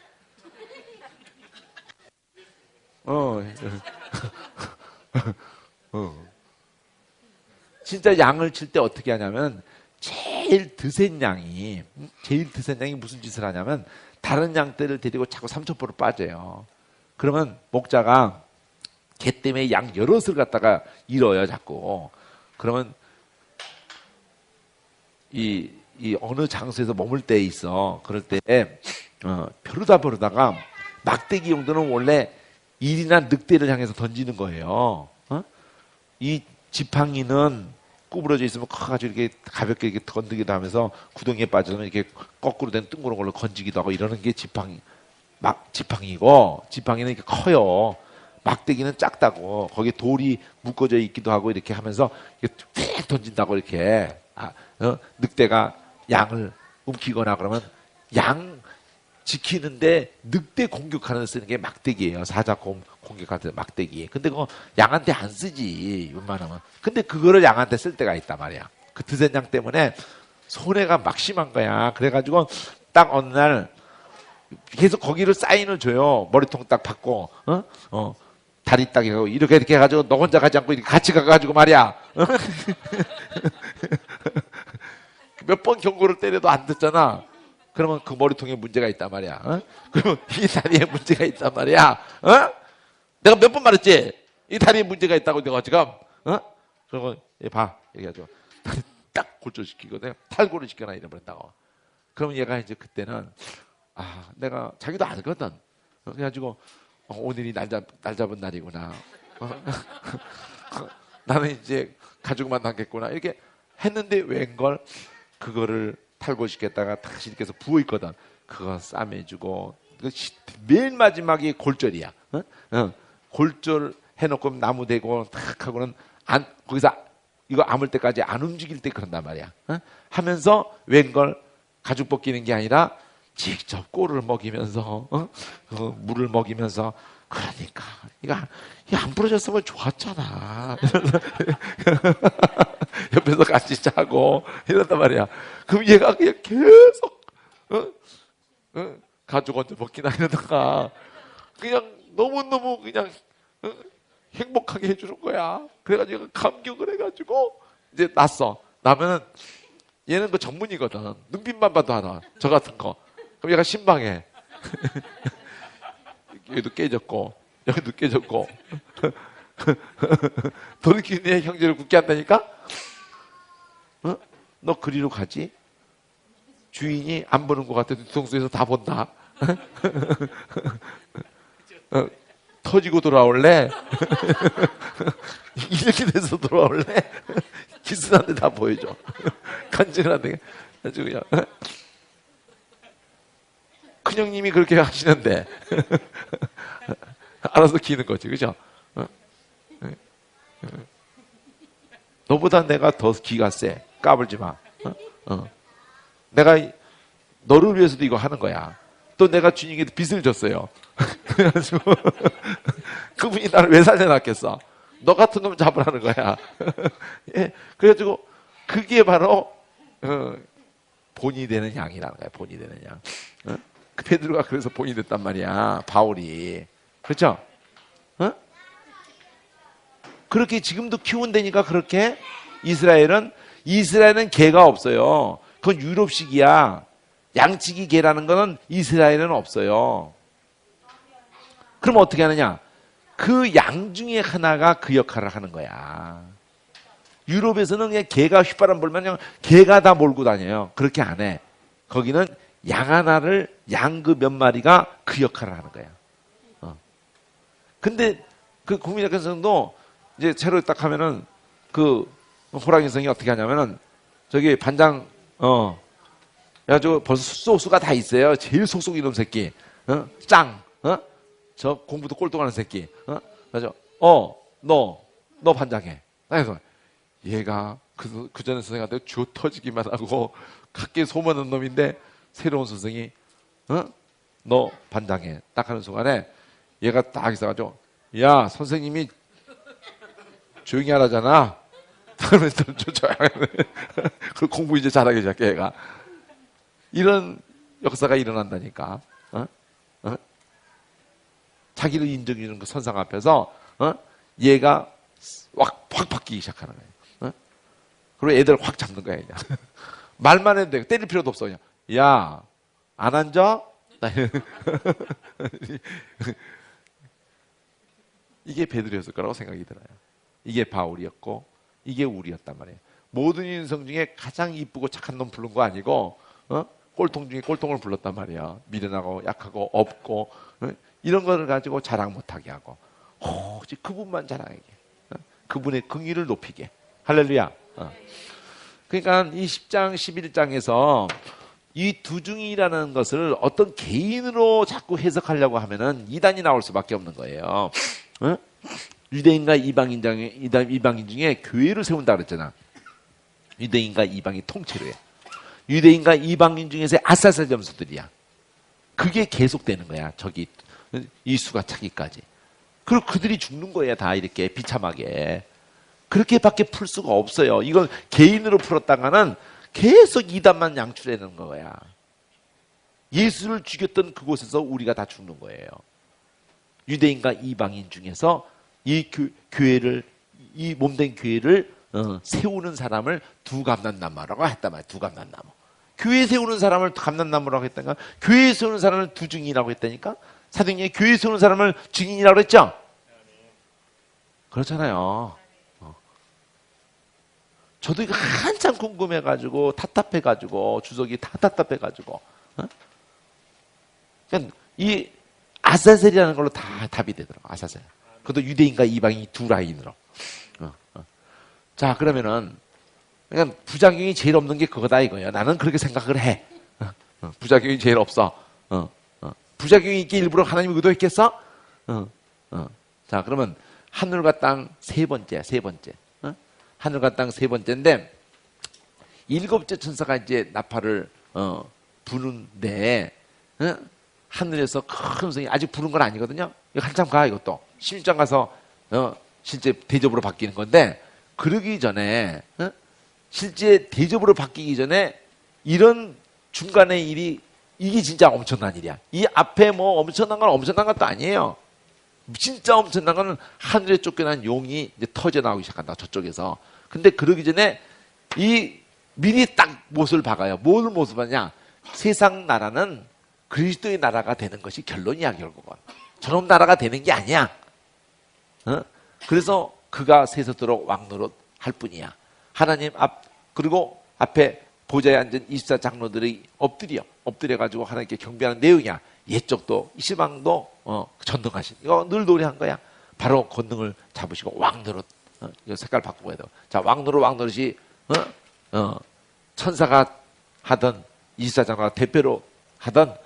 진짜 양을 칠 때 어떻게 하냐면 제일 드센 양이 무슨 짓을 하냐면 다른 양떼를 데리고 자꾸 삼천포로 빠져요. 그러면 목자가 개 때문에 양 여럿을 갖다가 잃어요 자꾸. 그러면 이 어느 장소에서 머물 때 있어. 그럴 때 벼르다가 막대기 용도는 원래 일이나 늑대를 향해서 던지는 거예요. 이 지팡이는 구부러져 있으면 커가지고 이렇게 가볍게 이렇게 건드기도 하면서 구덩이에 빠져서 이렇게 거꾸로 된 둥그런 걸로 건지기도 하고 이러는 게 지팡이고, 지팡이는 이렇게 커요. 막대기는 작다고. 거기에 돌이 묶어져 있기도 하고 이렇게 하면서 이렇게 휙 던진다고 이렇게. 늑대가 양을 움키거나 그러면 양 지키는데 늑대 공격하는 데 쓰는 게 막대기예요. 사자 공격할 때 막대기. 근데 그거 양한테 안 쓰지 웬만하면. 근데 그거를 양한테 쓸 때가 있단 말이야. 그 드센 양 때문에 손해가 막 심한 거야. 그래가지고 딱 어느 날 계속 거기를 사인을 줘요. 머리통 딱 받고 다리 딱 이렇게 해가지고 너 혼자 가지 않고 이렇게 같이 가가지고 말이야. 몇 번 경고를 때려도 안 듣잖아. 그러면 그 머리통에 문제가 있단 말이야. 그러면 이 다리에 문제가 있단 말이야. 내가 몇 번 말했지? 이 다리에 문제가 있다고 내가 지금. 그러고 봐. 얘기하죠. 다리 딱 골절시키고 내가 탈골을 시켜놔 이래버린다고. 그러면 얘가 이제 그때는 내가 자기도 알거든. 그래가지고 오늘이 날 잡은 날이구나. 나는 이제 가족만 남겠구나. 이렇게 했는데 웬걸 그거를 탈골시켰다가 당신께서 부어있거든. 그거 싸매주고 맨 마지막이 골절이야. 골절 해놓고 나무 대고 탁 하고는 거기서 이거 아물 때까지 안 움직일 때 그런단 말이야. 하면서 웬걸 가죽 벗기는 게 아니라 직접 꼴을 먹이면서 물을 먹이면서 그러니까 이거 안 부러졌으면 좋았잖아. 옆에서 같이 자고 이런단 말이야. 그럼 얘가 그냥 계속 가죽 언제 벗기나 이러다가 그냥 너무너무 그냥 행복하게 해주는 거야. 그래가지고 감격을 해가지고 이제 났어. 나면은 얘는 그 전문이거든. 눈빛만 봐도 알아. 저 같은 거. 그럼 얘가 신방해. 여기도 깨졌고 여기도 깨졌고 돌이키는 애 형제를 굳게 한다니까? 너 그리로 가지? 주인이 안 보는 것 같아. 뒤통수에서 다 본다. 터지고 돌아올래? 이렇게 돼서 돌아올래? 기스한테 다 보여줘. 간증을 한대. 아주 그냥. 큰형님이 그렇게 하시는데 알아서 기는 거지, 그죠? 너보다 내가 더 기가 세. 까불지 마. 내가 너를 위해서도 이거 하는 거야. 또 내가 주님에게 빚을 졌어요. 그래가지고 그분이 나를 왜 살려놨겠어? 너 같은 놈 잡으라는 거야. 예, 그래가지고 그게 바로 본이 되는 양이라는 거야. 본이 되는 양. 그 베드로가 그래서 본이 됐단 말이야. 바울이. 그렇죠? 그렇게 지금도 키운다니까. 그렇게 이스라엘은 개가 없어요. 그건 유럽식이야. 양치기 개라는 거는 이스라엘은 없어요. 그럼 어떻게 하느냐? 그 양 중에 하나가 그 역할을 하는 거야. 유럽에서는 그냥 개가 휘바람 불면 그냥 개가 다 몰고 다녀요. 그렇게 안 해. 거기는 양 하나를, 양 그 몇 마리가 그 역할을 하는 거야. 근데 그 국민학교에서도 이제 새로 딱 하면은 그 호랑이성이 어떻게 하냐면은 저기 반장, 야, 저 벌써 소수가 다 있어요. 제일 속속 이놈 새끼. 짱. 저 공부도 꼴통하는 새끼. 맞아. 너 반장해. 그래서 얘가 그 전에 선생한테 쥐어 터지기만 하고 각계 소문난 놈인데 새로운 선생이 너 반장해. 딱 하는 순간에 얘가 딱 있어가지고 야, 선생님이 조용히 하라잖아. 그러면서 그 공부 이제 잘하기 시작해, 얘가. 이런 역사가 일어난다니까. 자기를 인정해주는 그 선상 앞에서 얘가 확 바뀌기 시작하는 거예요. 그리고 애들 확 잡는 거야, 그냥. 말만 해도 돼. 때릴 필요도 없어. 그냥. 야, 안 앉아? 이게 베드로였을 거라고 생각이 들어요. 이게 바울이었고 이게 우리였단 말이에요. 모든 인성 중에 가장 이쁘고 착한 놈 부른 거 아니고 꼴통 중에 꼴통을 불렀단 말이야. 미련하고 약하고 없고 이런 거를 가지고 자랑 못하게 하고 오직 그분만 자랑하게, 그분의 긍휼을 높이게. 할렐루야. 그러니까 이 10장 11장에서 이 두중이라는 것을 어떤 개인으로 자꾸 해석하려고 하면은 이단이 나올 수밖에 없는 거예요. 유대인과 이방인 중에 교회를 세운다 그랬잖아. 유대인과 이방인 통째로 해. 유대인과 이방인 중에서 아싸살 점수들이야. 그게 계속되는 거야. 저기 이 수가 차기까지. 그리고 그들이 죽는 거야. 다 이렇게 비참하게. 그렇게밖에 풀 수가 없어요. 이건 개인으로 풀었다가는 계속 이단만 양출해내는 거야. 예수를 죽였던 그곳에서 우리가 다 죽는 거예요. 유대인과 이방인 중에서 이 교회를, 이 몸된 교회를 세우는 사람을 두감난나무라고 했단 말이야. 두감난나무. 교회 세우는 사람을 감난나무라고 했다니까. 교회 세우는 사람을 두증이라고 했다니까. 사도행전에 교회 세우는 사람을 증인이라고 했죠. 그렇잖아요. 저도 이거 한참 궁금해가지고 답답해가지고 주석이 다 답답해가지고 그러니까 이 아사셀이라는 걸로 다 답이 되더라고. 아사셀. 그것도 유대인과 이방인 두 라인으로. 자, 그러면은 그냥 부작용이 제일 없는 게 그거다 이거예요. 나는 그렇게 생각을 해. 부작용이 제일 없어. 부작용이 있게 일부러 하나님이 의도했겠어? 자, 그러면 하늘과 땅 세 번째. 하늘과 땅 세 번째인데 일곱째 천사가 이제 나팔을 부는데 하늘에서 큰 소리, 아직 부른 건 아니거든요. 이거 한참 가. 이것도 16장 가서 실제 대접으로 바뀌는 건데, 그러기 전에 실제 대접으로 바뀌기 전에 이런 중간의 일이, 이게 진짜 엄청난 일이야. 이 앞에 뭐 엄청난 것도 아니에요. 진짜 엄청난 거는 하늘에 쫓겨난 용이 이제 터져 나오기 시작한다. 저쪽에서. 근데 그러기 전에 이 미리 딱 못을 박아요. 뭘 못을 박냐? 세상 나라는 그리스도의 나라가 되는 것이 결론이야, 결국은. 저놈 나라가 되는 게 아니야. 그래서 그가 세서도록 왕노릇 할 뿐이야. 하나님 그리고 앞에 보좌에 앉은 24장로들이 엎드려가지고 하나님께 경배하는 내용이야. 옛적도 이시방도 전등하신, 이거 늘 노래한 거야. 바로 권능을 잡으시고 왕노릇, 이거 색깔 바꾸고 해야 돼. 자, 왕노릇이 천사가 하던 24장로가 대표로 하던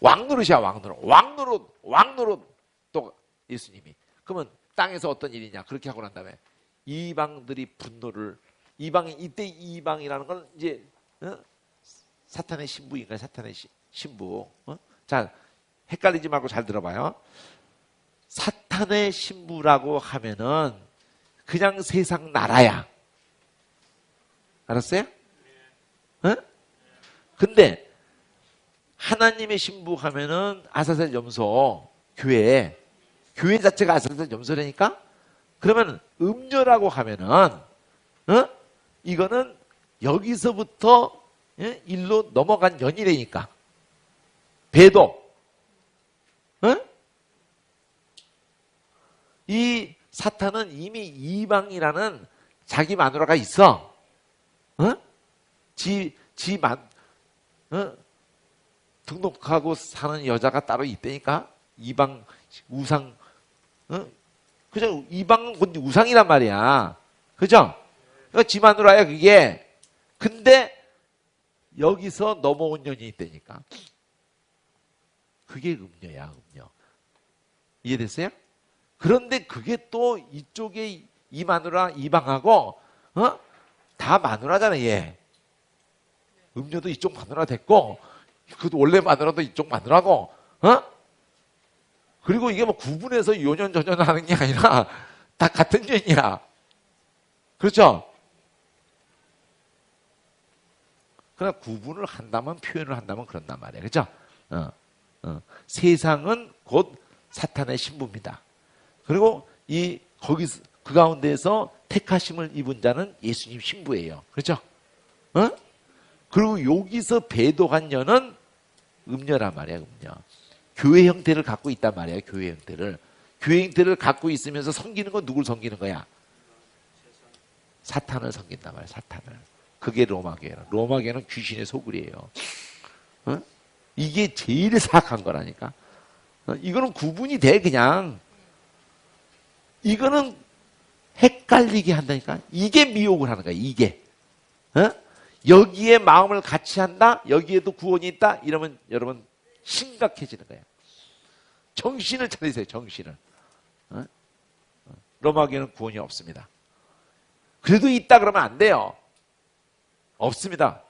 왕노릇이야, 왕노릇. 왕노릇 또 예수님이. 그러면 땅에서 어떤 일이냐? 그렇게 하고 난 다음에 이방들이 분노를, 이방이, 이때 이방이라는 건 이제 사탄의 신부인가요? 사탄의 신부. 자, 헷갈리지 말고 잘 들어봐요. 사탄의 신부라고 하면은 그냥 세상 나라야. 알았어요? 근데 하나님의 신부 하면은 아사셀 염소, 교회 자체가 아사셀 염소라니까? 그러면 음녀라고 하면은 이거는 여기서부터 일로 넘어간 연이라니까. 배도. 이 사탄은 이미 이방이라는 자기 마누라가 있어. 등록하고 사는 여자가 따로 있다니까. 이방 우상. 그죠? 이방은 우상이란 말이야. 그죠? 그러니까 지 마누라야 그게. 근데 여기서 넘어온 년이 있다니까. 그게 음녀야, 음녀. 이해됐어요? 그런데 그게 또 이쪽에 이 마누라 이방하고 다 마누라잖아, 얘. 음녀도 이쪽 마누라 됐고, 그 원래 마누라도 이쪽 마누라고, 그리고 이게 뭐 구분해서 요년 저년 하는 게 아니라 다 같은 년이야. 그렇죠? 그러나 구분을 한다면, 표현을 한다면 그런단 말이에요. 그렇죠? 세상은 곧 사탄의 신부입니다. 그리고 거기서 그 가운데에서 택하심을 입은 자는 예수님 신부예요. 그렇죠? 그리고 여기서 배도한 여는 음녀란 말이야, 음녀. 교회 형태를 갖고 있단 말이에요, 교회 형태를. 교회 형태를 갖고 있으면서 섬기는 건 누굴 섬기는 거야? 사탄을 섬긴단 말이야, 사탄을. 그게 로마교회예요. 로마교회는 귀신의 소굴이에요. 이게 제일 사악한 거라니까. 이거는 구분이 돼, 그냥. 이거는 헷갈리게 한다니까. 이게 미혹을 하는 거야, 이게. 여기에 마음을 같이 한다? 여기에도 구원이 있다? 이러면 여러분 심각해지는 거예요. 정신을 차리세요, 정신을. 로마교회는 구원이 없습니다. 그래도 있다 그러면 안 돼요. 없습니다.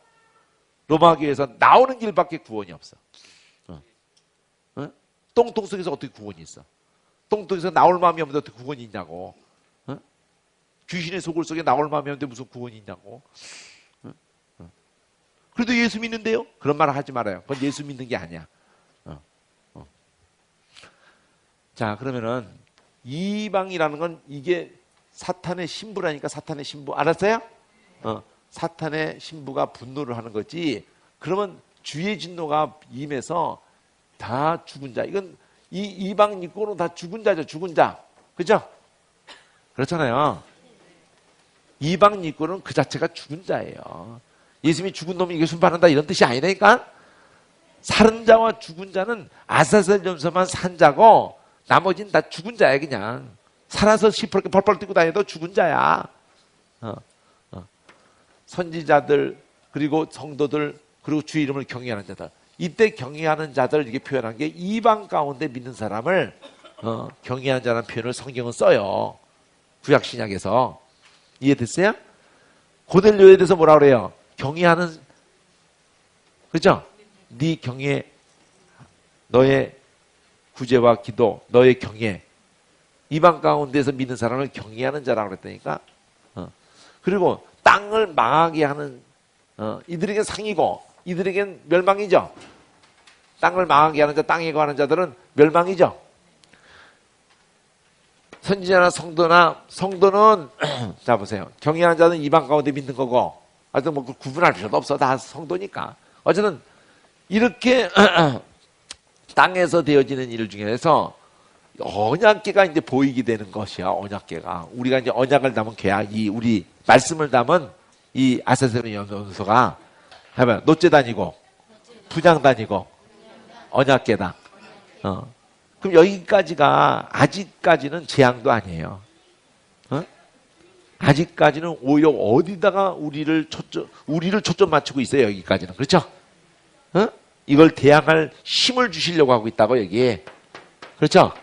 로마교회에서 나오는 길밖에 구원이 없어. 똥통 속에서 어떻게 구원이 있어? 똥통에서 나올 마음이 없는데 어떻게 구원이 있냐고. 귀신의 속을 속에 나올 마음이 없는데 무슨 구원이 있냐고. 그래도 예수 믿는데요? 그런 말 하지 말아요. 그건 예수 믿는 게 아니야. 자, 그러면은 이방이라는 건 이게 사탄의 신부라니까. 사탄의 신부. 알았어요? 사탄의 신부가 분노를 하는 거지. 그러면 주의 진노가 임해서 다 죽은 자. 이건 이방 입고는 다 죽은 자죠. 죽은 자. 그죠? 그렇잖아요. 이방 입고는 그 자체가 죽은 자예요. 예수님이 죽은 놈이 이게 순반한다 이런 뜻이 아니라니까. 살은 자와 죽은 자는 아사셀 염소만 산 자고 나머지는 다 죽은 자야. 그냥 살아서 시퍼렇게 펄펄 뛰고 다녀도 죽은 자야. 선지자들 그리고 성도들 그리고 주의 이름을 경외하는 자들. 이때 경외하는 자들 이렇게 표현한 게 이방 가운데 믿는 사람을 경외하는 자라는 표현을 성경은 써요. 구약 신약에서. 이해됐어요? 고넬료에 대해서 뭐라 그래요? 경외하는, 그죠? 네 경외, 너의 구제와 기도, 너의 경외. 이방 가운데서 믿는 사람을 경외하는 자라고 그랬다니까. 그리고 땅을 망하게 하는 이들에겐 상이고 이들에겐 멸망이죠. 땅을 망하게 하는 자, 땅에 거하는 자들은 멸망이죠. 선지자나 성도는 자 보세요. 경외하는 자는 이방 가운데 믿는 거고, 하여튼 뭐 구분할 필요도 없어. 다 성도니까. 어쨌든 이렇게 땅에서 되어지는 일 중에서 언약궤가 이제 보이게 되는 것이야. 언약궤가. 우리가 이제 언약을 담은 궤야. 우리 말씀을 담은 이 아사셀 염소가 해봐요. 노제 다니고 부장 다니고 언약궤다. 그럼 여기까지가 아직까지는 재앙도 아니에요. 아직까지는 오히려 어디다가 우리를 초점 맞추고 있어요. 여기까지는. 그렇죠? 이걸 대항할 힘을 주시려고 하고 있다고 여기에. 그렇죠?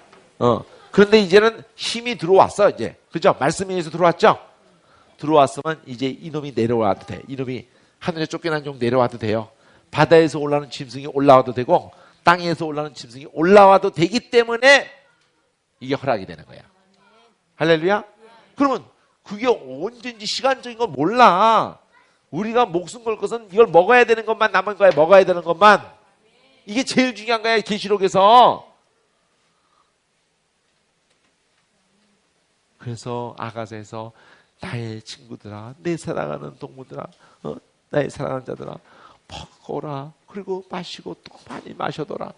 그런데 이제는 힘이 들어왔어 이제. 그렇죠? 말씀에 의해서 들어왔죠? 들어왔으면 이제 이놈이 내려와도 돼. 이놈이 하늘에 쫓겨난 종 내려와도 돼요. 바다에서 올라오는 짐승이 올라와도 되고 땅에서 올라오는 짐승이 올라와도 되기 때문에 이게 허락이 되는 거야. 할렐루야? 그러면 그게 언제인지 시간적인 건 몰라. 우리가 목숨 걸 것은 이걸 먹어야 되는 것만 남은 거야. 먹어야 되는 것만. 이게 제일 중요한 거야. 계시록에서. 그래서 아가서에서 나의 친구들아, 내 사랑하는 동무들아, 나의 사랑하는 자들아, 먹어라. 그리고 마시고 또 많이 마셔둬라.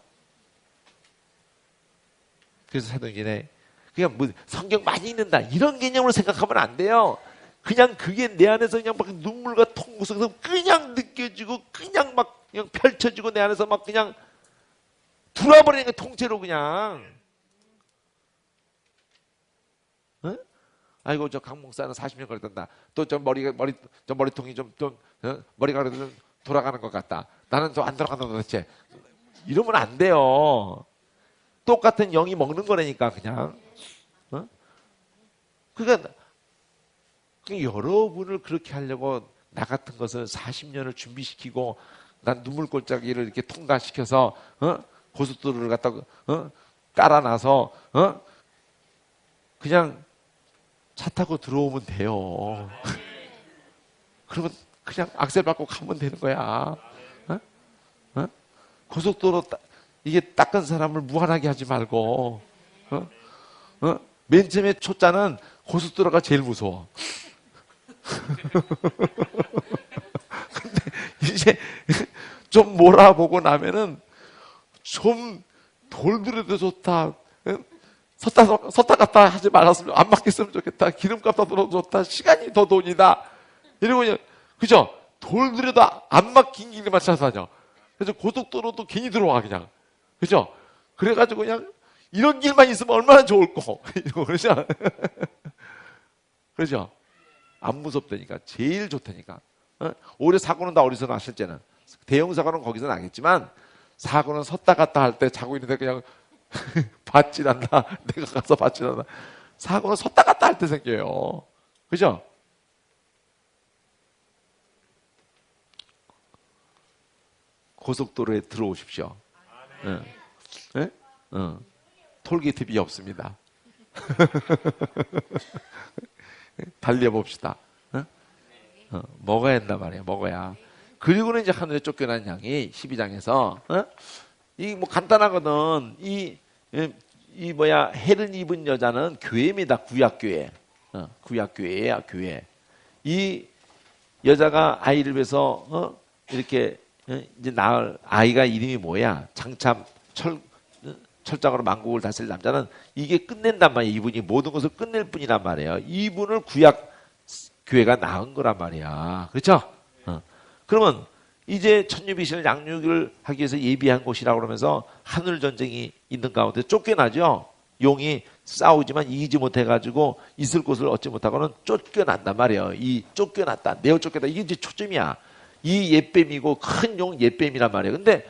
그래서 사도행전에 그냥 뭐 성경 많이 읽는다 이런 개념으로 생각하면 안 돼요. 그냥 그게 내 안에서 그냥 막 눈물과 통곡 속에서 그냥 느껴지고 그냥 막 그냥 펼쳐지고 내 안에서 막 그냥 들어와버리는 게 통째로 그냥. 아이고 저 강 목사는 40년 걸렸단다. 또 저 머리통이 머리가 그래도 좀 돌아가는 것 같다. 나는 또 안 돌아간다 도대체. 이러면 안 돼요. 똑같은 영이 먹는 거라니까 그냥. 그러니까 여러분을 그렇게 하려고 나 같은 것을 40년을 준비시키고 난 눈물골짜기를 이렇게 통과시켜서 고속도로를 갖다가 깔아놔서 그냥 차 타고 들어오면 돼요. 그러면 그냥 악셀 밟고 가면 되는 거야. 고속도로 이게 닦은 사람을 무한하게 하지 말고 맨 처음에 초짜는 고속도로가 제일 무서워. 근데 이제 좀 몰아보고 나면은 좀 돌들여도 좋다. 섰다 갔다 하지 말았으면 안 맡겼으면 좋겠다. 기름값 더 들어도 좋다. 시간이 더 돈이다. 이러고 그냥 그죠? 돌들여도 안 막힌 길만 찾아서 다녀. 그래서 고속도로도 괜히 들어와 그냥. 그죠? 그래가지고 그냥 이런 길만 있으면 얼마나 좋을꼬. 그러죠? 그러죠? 안 무섭다니까. 제일 좋다니까. 오히려 사고는 다 어디서 나 실제는. 대형 사고는 거기서 나겠지만 사고는 섰다 갔다 할 때 자고 있는데 그냥 밭질한다. 내가 가서 밭질한다. 사고는 섰다 갔다 할 때 생겨요. 그죠? 고속도로에 들어오십시오. 네? 톨게이트비 없습니다. 달려봅시다. 먹어야 한단 말이에요. 먹어야. 그리고는 이제 하늘에 쫓겨난 양이 12장에서 이 뭐 간단하거든. 이 헬을 입은 여자는 교회입니다. 구약교회. 구약교회야 교회. 이 여자가 아이를 위해서 이렇게 이제 낳을 아이가 이름이 뭐야? 장참 철장으로 만국을 다스릴 남자는 이게 끝낸단 말이에요. 이분이 모든 것을 끝낼 뿐이란 말이에요. 이분을 구약 교회가 낳은 거란 말이야. 그렇죠? 그러면 이제 천주비신을 양육을 하기 위해서 예비한 곳이라고 그러면서 하늘 전쟁이 있는 가운데 쫓겨나죠. 용이 싸우지만 이기지 못해가지고 있을 곳을 얻지 못하고는 쫓겨난단 말이에요. 이 쫓겨났다, 내어 쫓겨났다. 이게 이제 초점이야. 이 옛뱀이고 큰 용 옛뱀이란 말이에요. 근데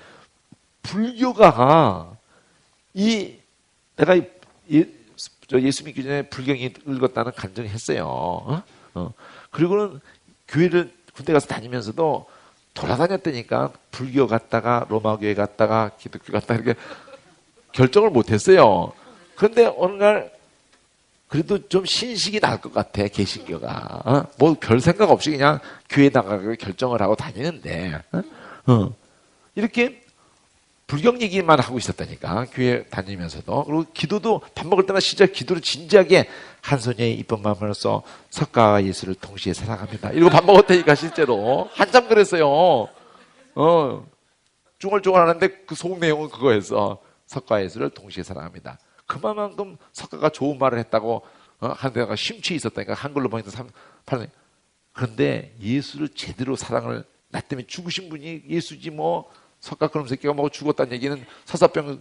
불교가 내가 예수 믿기 전에 불경이 읽었다는 간증을 했어요. 그리고는 교회를 군대 가서 다니면서도 돌아다녔다니까. 불교 갔다가 로마교회 갔다가 기독교 갔다가 이렇게 결정을 못했어요. 그런데 어느 날 그래도 좀 신식이 날 것 같아. 개신교가 뭐 별 생각 없이 그냥 교회 나가고 결정을 하고 다니는데 이렇게 불경 얘기만 하고 있었다니까. 교회 다니면서도. 그리고 기도도 밥 먹을 때마다 진짜 기도를 진지하게 한 소녀의 이쁜 마음으로써 석가와 예수를 동시에 사랑합니다. 이러고 밥 먹었다니까. 실제로 한참 그랬어요. 중얼중얼 하는데 그 속 내용은 그거였어. 석가와 예수를 동시에 사랑합니다. 그만큼 석가가 좋은 말을 했다고 한 데가 심취해 있었다니까. 한글로 보니까 8년. 그런데 예수를 제대로 사랑을 나 때문에 죽으신 분이 예수지 뭐. 석가 그놈 새끼가 뭐 죽었다는 얘기는 설사병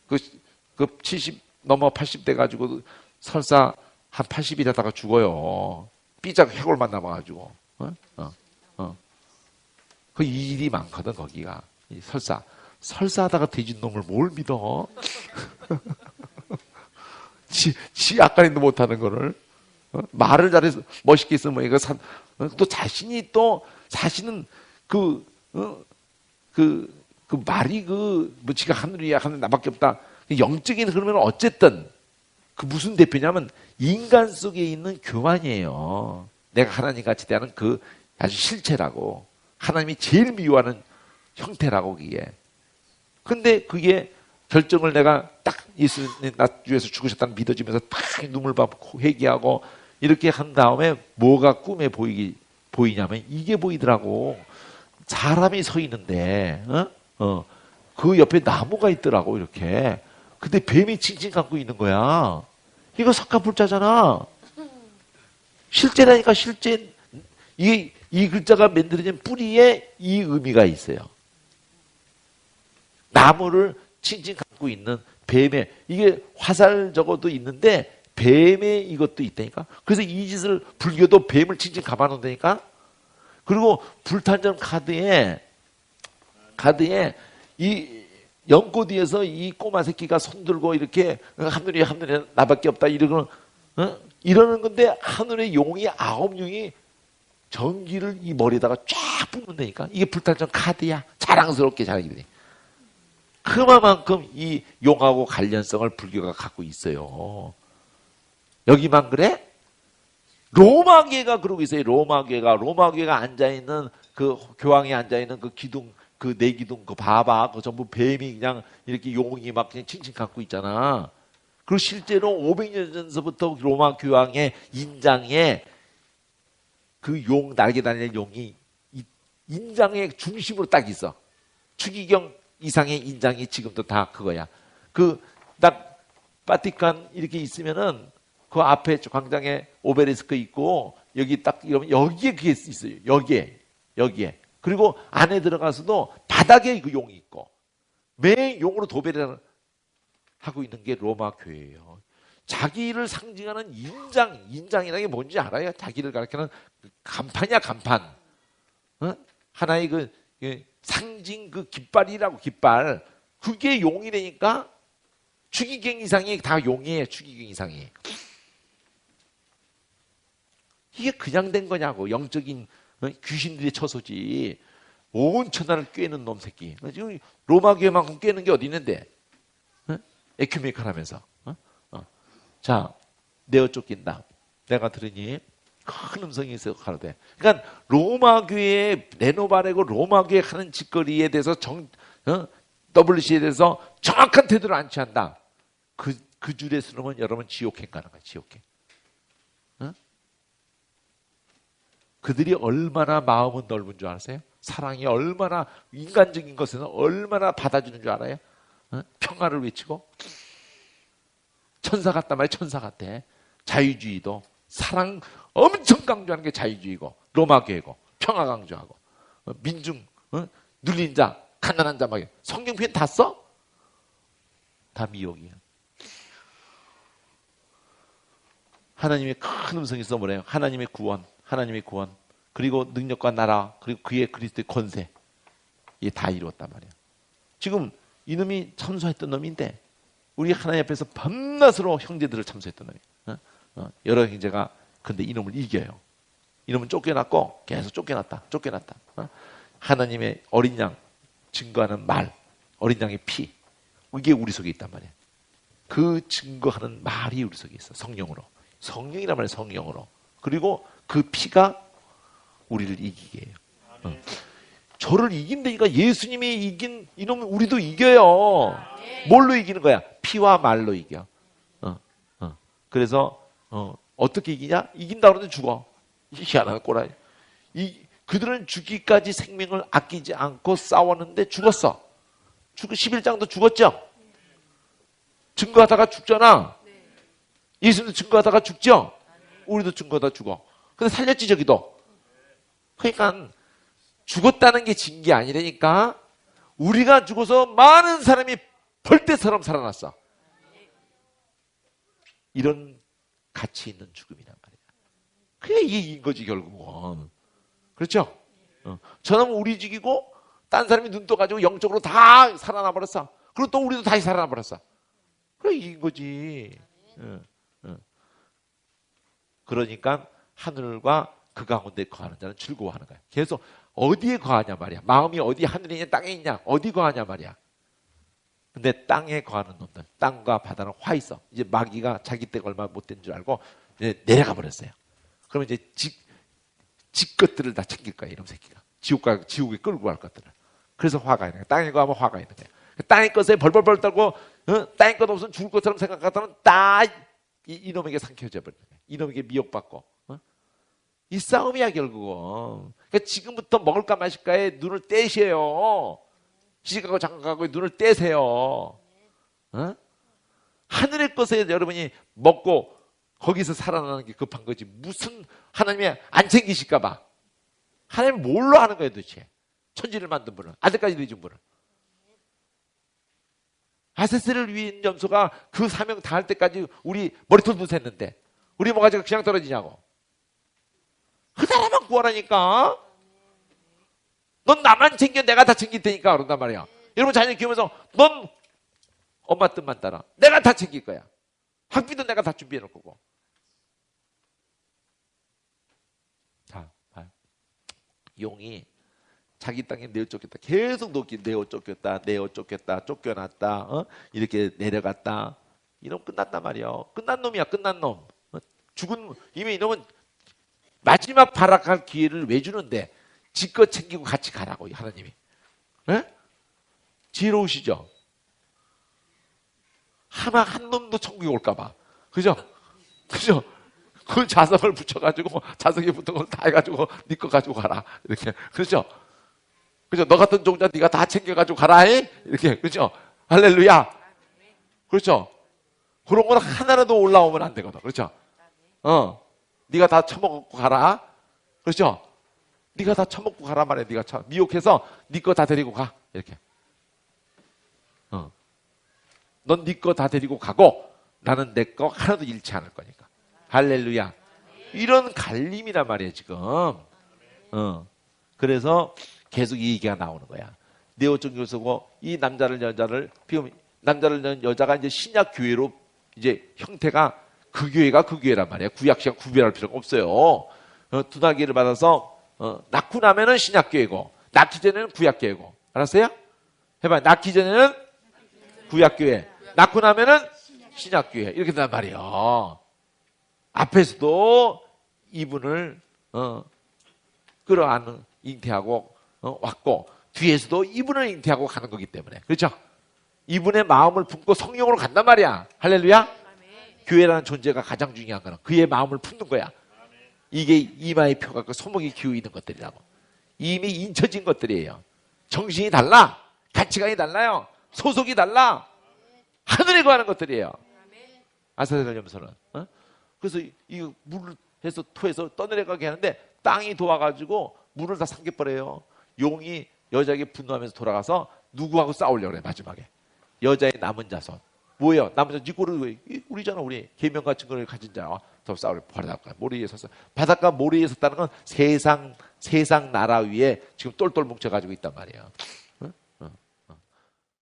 그 70 넘어 80 돼 가지고 설사 한 80이라다가 죽어요. 삐작 해골만 남아가지고 그 일이 많거든 거기가. 이 설사하다가 돼진 놈을 뭘 믿어? 지 아까리도 못하는 거를 말을 잘해서 멋있게 있으면 이거 또 자신이 또 자신은 그 말이 뭐 지가 하늘이야 하늘 나밖에 없다. 영적인 그러면 어쨌든 그 무슨 대표냐면 인간 속에 있는 교만이에요. 내가 하나님 같이 대하는 그 아주 실체라고. 하나님이 제일 미워하는 형태라고 그게. 근데 그게 결정을 내가 딱 예수님 나 위해서 죽으셨다는 믿어지면서 딱 눈물 받고 회개하고 이렇게 한 다음에 뭐가 꿈에 보이냐면 이게 보이더라고. 사람이 서 있는데 그 옆에 나무가 있더라고 이렇게. 근데 뱀이 칭칭 감고 있는 거야. 이거 석가불자잖아. 실제라니까 실제. 이 글자가 만들어진 뿌리에 이 의미가 있어요. 나무를 칭칭 감고 있는 뱀의 이게 화살 저것도 있는데 뱀의 이것도 있다니까. 그래서 이 짓을 불교도 뱀을 칭칭 감아놓는다니까. 그리고 불탄전 카드에 이 연꽃 위에서 이 꼬마 새끼가 손들고 이렇게 하늘에 나밖에 없다 이러는 건데 하늘의 용이 9용이 전기를 이 머리에다가 쫙 뿜는다니까. 이게 불탄전 카드야. 자랑스럽게 자랑이 돼. 그만큼 이 용하고 관련성을 불교가 갖고 있어요. 여기만 그래? 로마교회가 그러고 있어요. 로마교회가 앉아있는 그 교황이 앉아있는 그 기둥 그 네 기둥 그 봐봐 그 전부 뱀이 그냥 이렇게 용이 막 그냥 칭칭 갖고 있잖아. 그리고 실제로 500년 전서부터 로마 교황의 인장에 그 용 날개 달린 용이 인장의 중심으로 딱 있어. 추기경 이상의 인장이 지금도 다 그거야. 그 딱 바티칸 이렇게 있으면은 그 앞에 광장에 오베리스크 있고 여기 딱 이러면 여기에 그게 있어요. 여기에. 그리고 안에 들어가서도 바닥에 그 용이 있고 매 용으로 도배를 하고 있는 게 로마 교회예요. 자기를 상징하는 인장이라는 게 뭔지 알아요? 자기를 가리키는 간판이야, 간판. 하나의 그 상징 그 깃발이라고 깃발. 그게 용이라니까 추기경 이상이 다 용이에요. 추기경 이상이. 이게 그냥 된 거냐고. 영적인 귀신들의 처소지. 온 천하를 꿰는 놈 새끼. 지금 로마 교회만큼 꿰는 게 어디 있는데? 에큐메니컬 하면서. 자, 내어 쫓긴다. 내가 들으니 큰 음성이 있어 가로되. 그러니까 로마 교회에 레노바레고 로마 교회 하는 짓거리에 대해서 WC에 대해서 정확한 태도를 안 취한다. 그 줄에 서러면 여러분 지옥행 가는 거야. 지옥행. 그들이 얼마나 마음은 넓은 줄 아세요? 사랑이 얼마나 인간적인 것에는 얼마나 받아주는 줄 알아요? 평화를 외치고 천사 같단 말이에요. 천사 같아. 자유주의도 사랑 엄청 강조하는 게 자유주의고 로마 교회고 평화 강조하고 민중 눌린 자 가난한 자 막 성경 표현 다 써? 다 미혹이야. 하나님의 큰 음성이 있어 뭐래요? 하나님의 구원 그리고 능력과 나라 그리고 그의 그리스도의 권세 이게 다 이루었단 말이야. 지금 이놈이 참소했던 놈인데 우리 하나님 앞에서 밤낮으로 형제들을 참소했던 놈이야. 여러 형제가 근데 이놈을 이겨요. 이놈은 쫓겨났고 계속 쫓겨났다. 하나님의 어린 양 증거하는 말 어린 양의 피 이게 우리 속에 있단 말이야. 그 증거하는 말이 우리 속에 있어. 성령이란 말이야. 성령으로. 그리고 그 피가 우리를 이기게 해요. 저를 이긴다니까. 예수님이 이긴 이놈은 우리도 이겨요. 뭘로 이기는 거야? 피와 말로 이겨. 그래서 어떻게 이기냐? 이긴다 그러는데 죽어. 희한한 꼬라지. 그들은 죽기까지 생명을 아끼지 않고 싸웠는데 죽었어. 11장도 죽었죠? 증거하다가 죽잖아. 예수님도 증거하다가 죽죠? 우리도 증거하다 죽어. 근데 살렸지 저기도. 그러니까 죽었다는 게 진 게 아니라니까. 우리가 죽어서 많은 사람이 벌떼처럼 살아났어. 이런 가치 있는 죽음이란 말이야. 그게 이긴 거지 결국은. 그렇죠? 저놈은 우리 죽이고 딴 사람이 눈 떠가지고 영적으로 다 살아나 버렸어. 그리고 또 우리도 다시 살아나 버렸어. 그래 이긴 거지. 그러니까 하늘과 그 가운데 거하는 자는 즐거워하는 거야. 계속 어디에 거하냐 말이야. 마음이 어디 하늘에 있냐 땅에 있냐 어디 거하냐 말이야. 근데 땅에 거하는 놈들, 땅과 바다는 화 있어. 이제 마귀가 자기 때가 얼마 못 된 줄 알고 이제 내려가 버렸어요. 그러면 이제 지 것들을 다 챙길 거야 이놈 새끼가. 지옥에 끌고 갈 것들을. 그래서 화가 있는 거야. 땅에 거하면 화가 있는 거야. 땅의 것에 벌벌벌 떨고 땅의 것 없으면 죽을 것처럼 생각하다는 다 이놈에게 삼켜져 버리는 거야. 이놈에게 미혹받고. 이 싸움이야 결국은. 그러니까 지금부터 먹을까 마실까에 눈을 떼세요. 시집가고 장가가고 눈을 떼세요. 하늘의 것에 여러분이 먹고 거기서 살아나는 게 급한 거지. 무슨 하나님이 안 챙기실까 봐. 하나님 뭘로 하는 거예요 도대체. 천지를 만든 분은. 아들까지 내준 분은. 아세스를 위한 염소가 그 사명 다 할 때까지 우리 머리털도 샜는데 우리 뭐가지고 그냥 떨어지냐고. 그 나라만 구하라니까. 넌 나만 챙겨 내가 다 챙길 테니까 그런단 말이야. 여러분 자녀 키우면서 넌 엄마 뜻만 따라. 내가 다 챙길 거야. 학비도 내가 다 준비해 놓을 거고. 자, 봐요. 용이 자기 땅에 내어 쫓겼다. 계속 내어 쫓겼다. 내어 쫓겼다. 쫓겨났다. 이렇게 내려갔다. 이놈 끝났단 말이야. 끝난 놈이야. 끝난 놈. 죽은 이미 이놈은 마지막 발악할 기회를 왜 주는데 지껏 챙기고 같이 가라고 하나님이. 에? 지혜로우시죠? 하나 한 놈도 천국에 올까 봐. 그죠? 그죠? 그 자석을 붙여가지고 자석에 붙은 걸 다 해가지고 네 거 가지고 가라. 이렇게. 그죠? 그죠? 너 같은 종자 네가 다 챙겨가지고 가라. 이렇게. 그죠? 할렐루야. 그렇죠? 그런 거는 하나라도 올라오면 안 되거든. 그렇죠? 네가 다 처먹고 가라. 그렇죠? 네가 다 처먹고 가라 말이야. 네가 미혹해서 네 거 다 데리고 가. 이렇게. 넌 네 거 다 데리고 가고 나는 내 거 하나도 잃지 않을 거니까. 할렐루야. 이런 갈림이란 말이에요 지금. 그래서 계속 이 얘기가 나오는 거야. 네오적 요소고 이 남자를 여자를 비움 남자를 여자가 이제 신약 교회로 이제 형태가 그 교회가 그 교회란 말이야. 구약시가 구별할 필요가 없어요. 두나기를 받아서 낳고 나면은 신약 교회고 낳기 전에는 구약 교회고. 알았어요? 해봐. 낳기 전에는 구약 교회. 낳고 나면은 신약 교회. 이렇게 된단 말이에요. 앞에서도 이분을 끌어안는 잉태하고 왔고 뒤에서도 이분을 잉태하고 가는 거기 때문에. 그렇죠? 이분의 마음을 품고 성령으로 간단 말이야. 할렐루야. 교회라는 존재가 가장 중요한 거는 그의 마음을 품는 거야. 이게 이마에 펴 갖고 손목이 기울어 있는 것들이라고. 이미 인쳐진 것들이에요. 정신이 달라. 가치관이 달라요. 소속이 달라. 하늘에 거하는 것들이에요. 아사셀 염소는. 그래서 이 물을 해서 토해서 떠내려가게 하는데 땅이 도와가지고 물을 다 삼켜버려요. 용이 여자에게 분노하면서 돌아가서 누구하고 싸우려고 그래 마지막에. 여자의 남은 자손. 뭐예요? 남은 자손 니꼬를 우리잖아. 우리 계명 같은 걸 가진 자와 더 싸울 바닷가 모래 위에 섰어. 바닷가 모래 위에 섰다는 건 세상 나라 위에 지금 똘똘 뭉쳐가지고 있단 말이에요.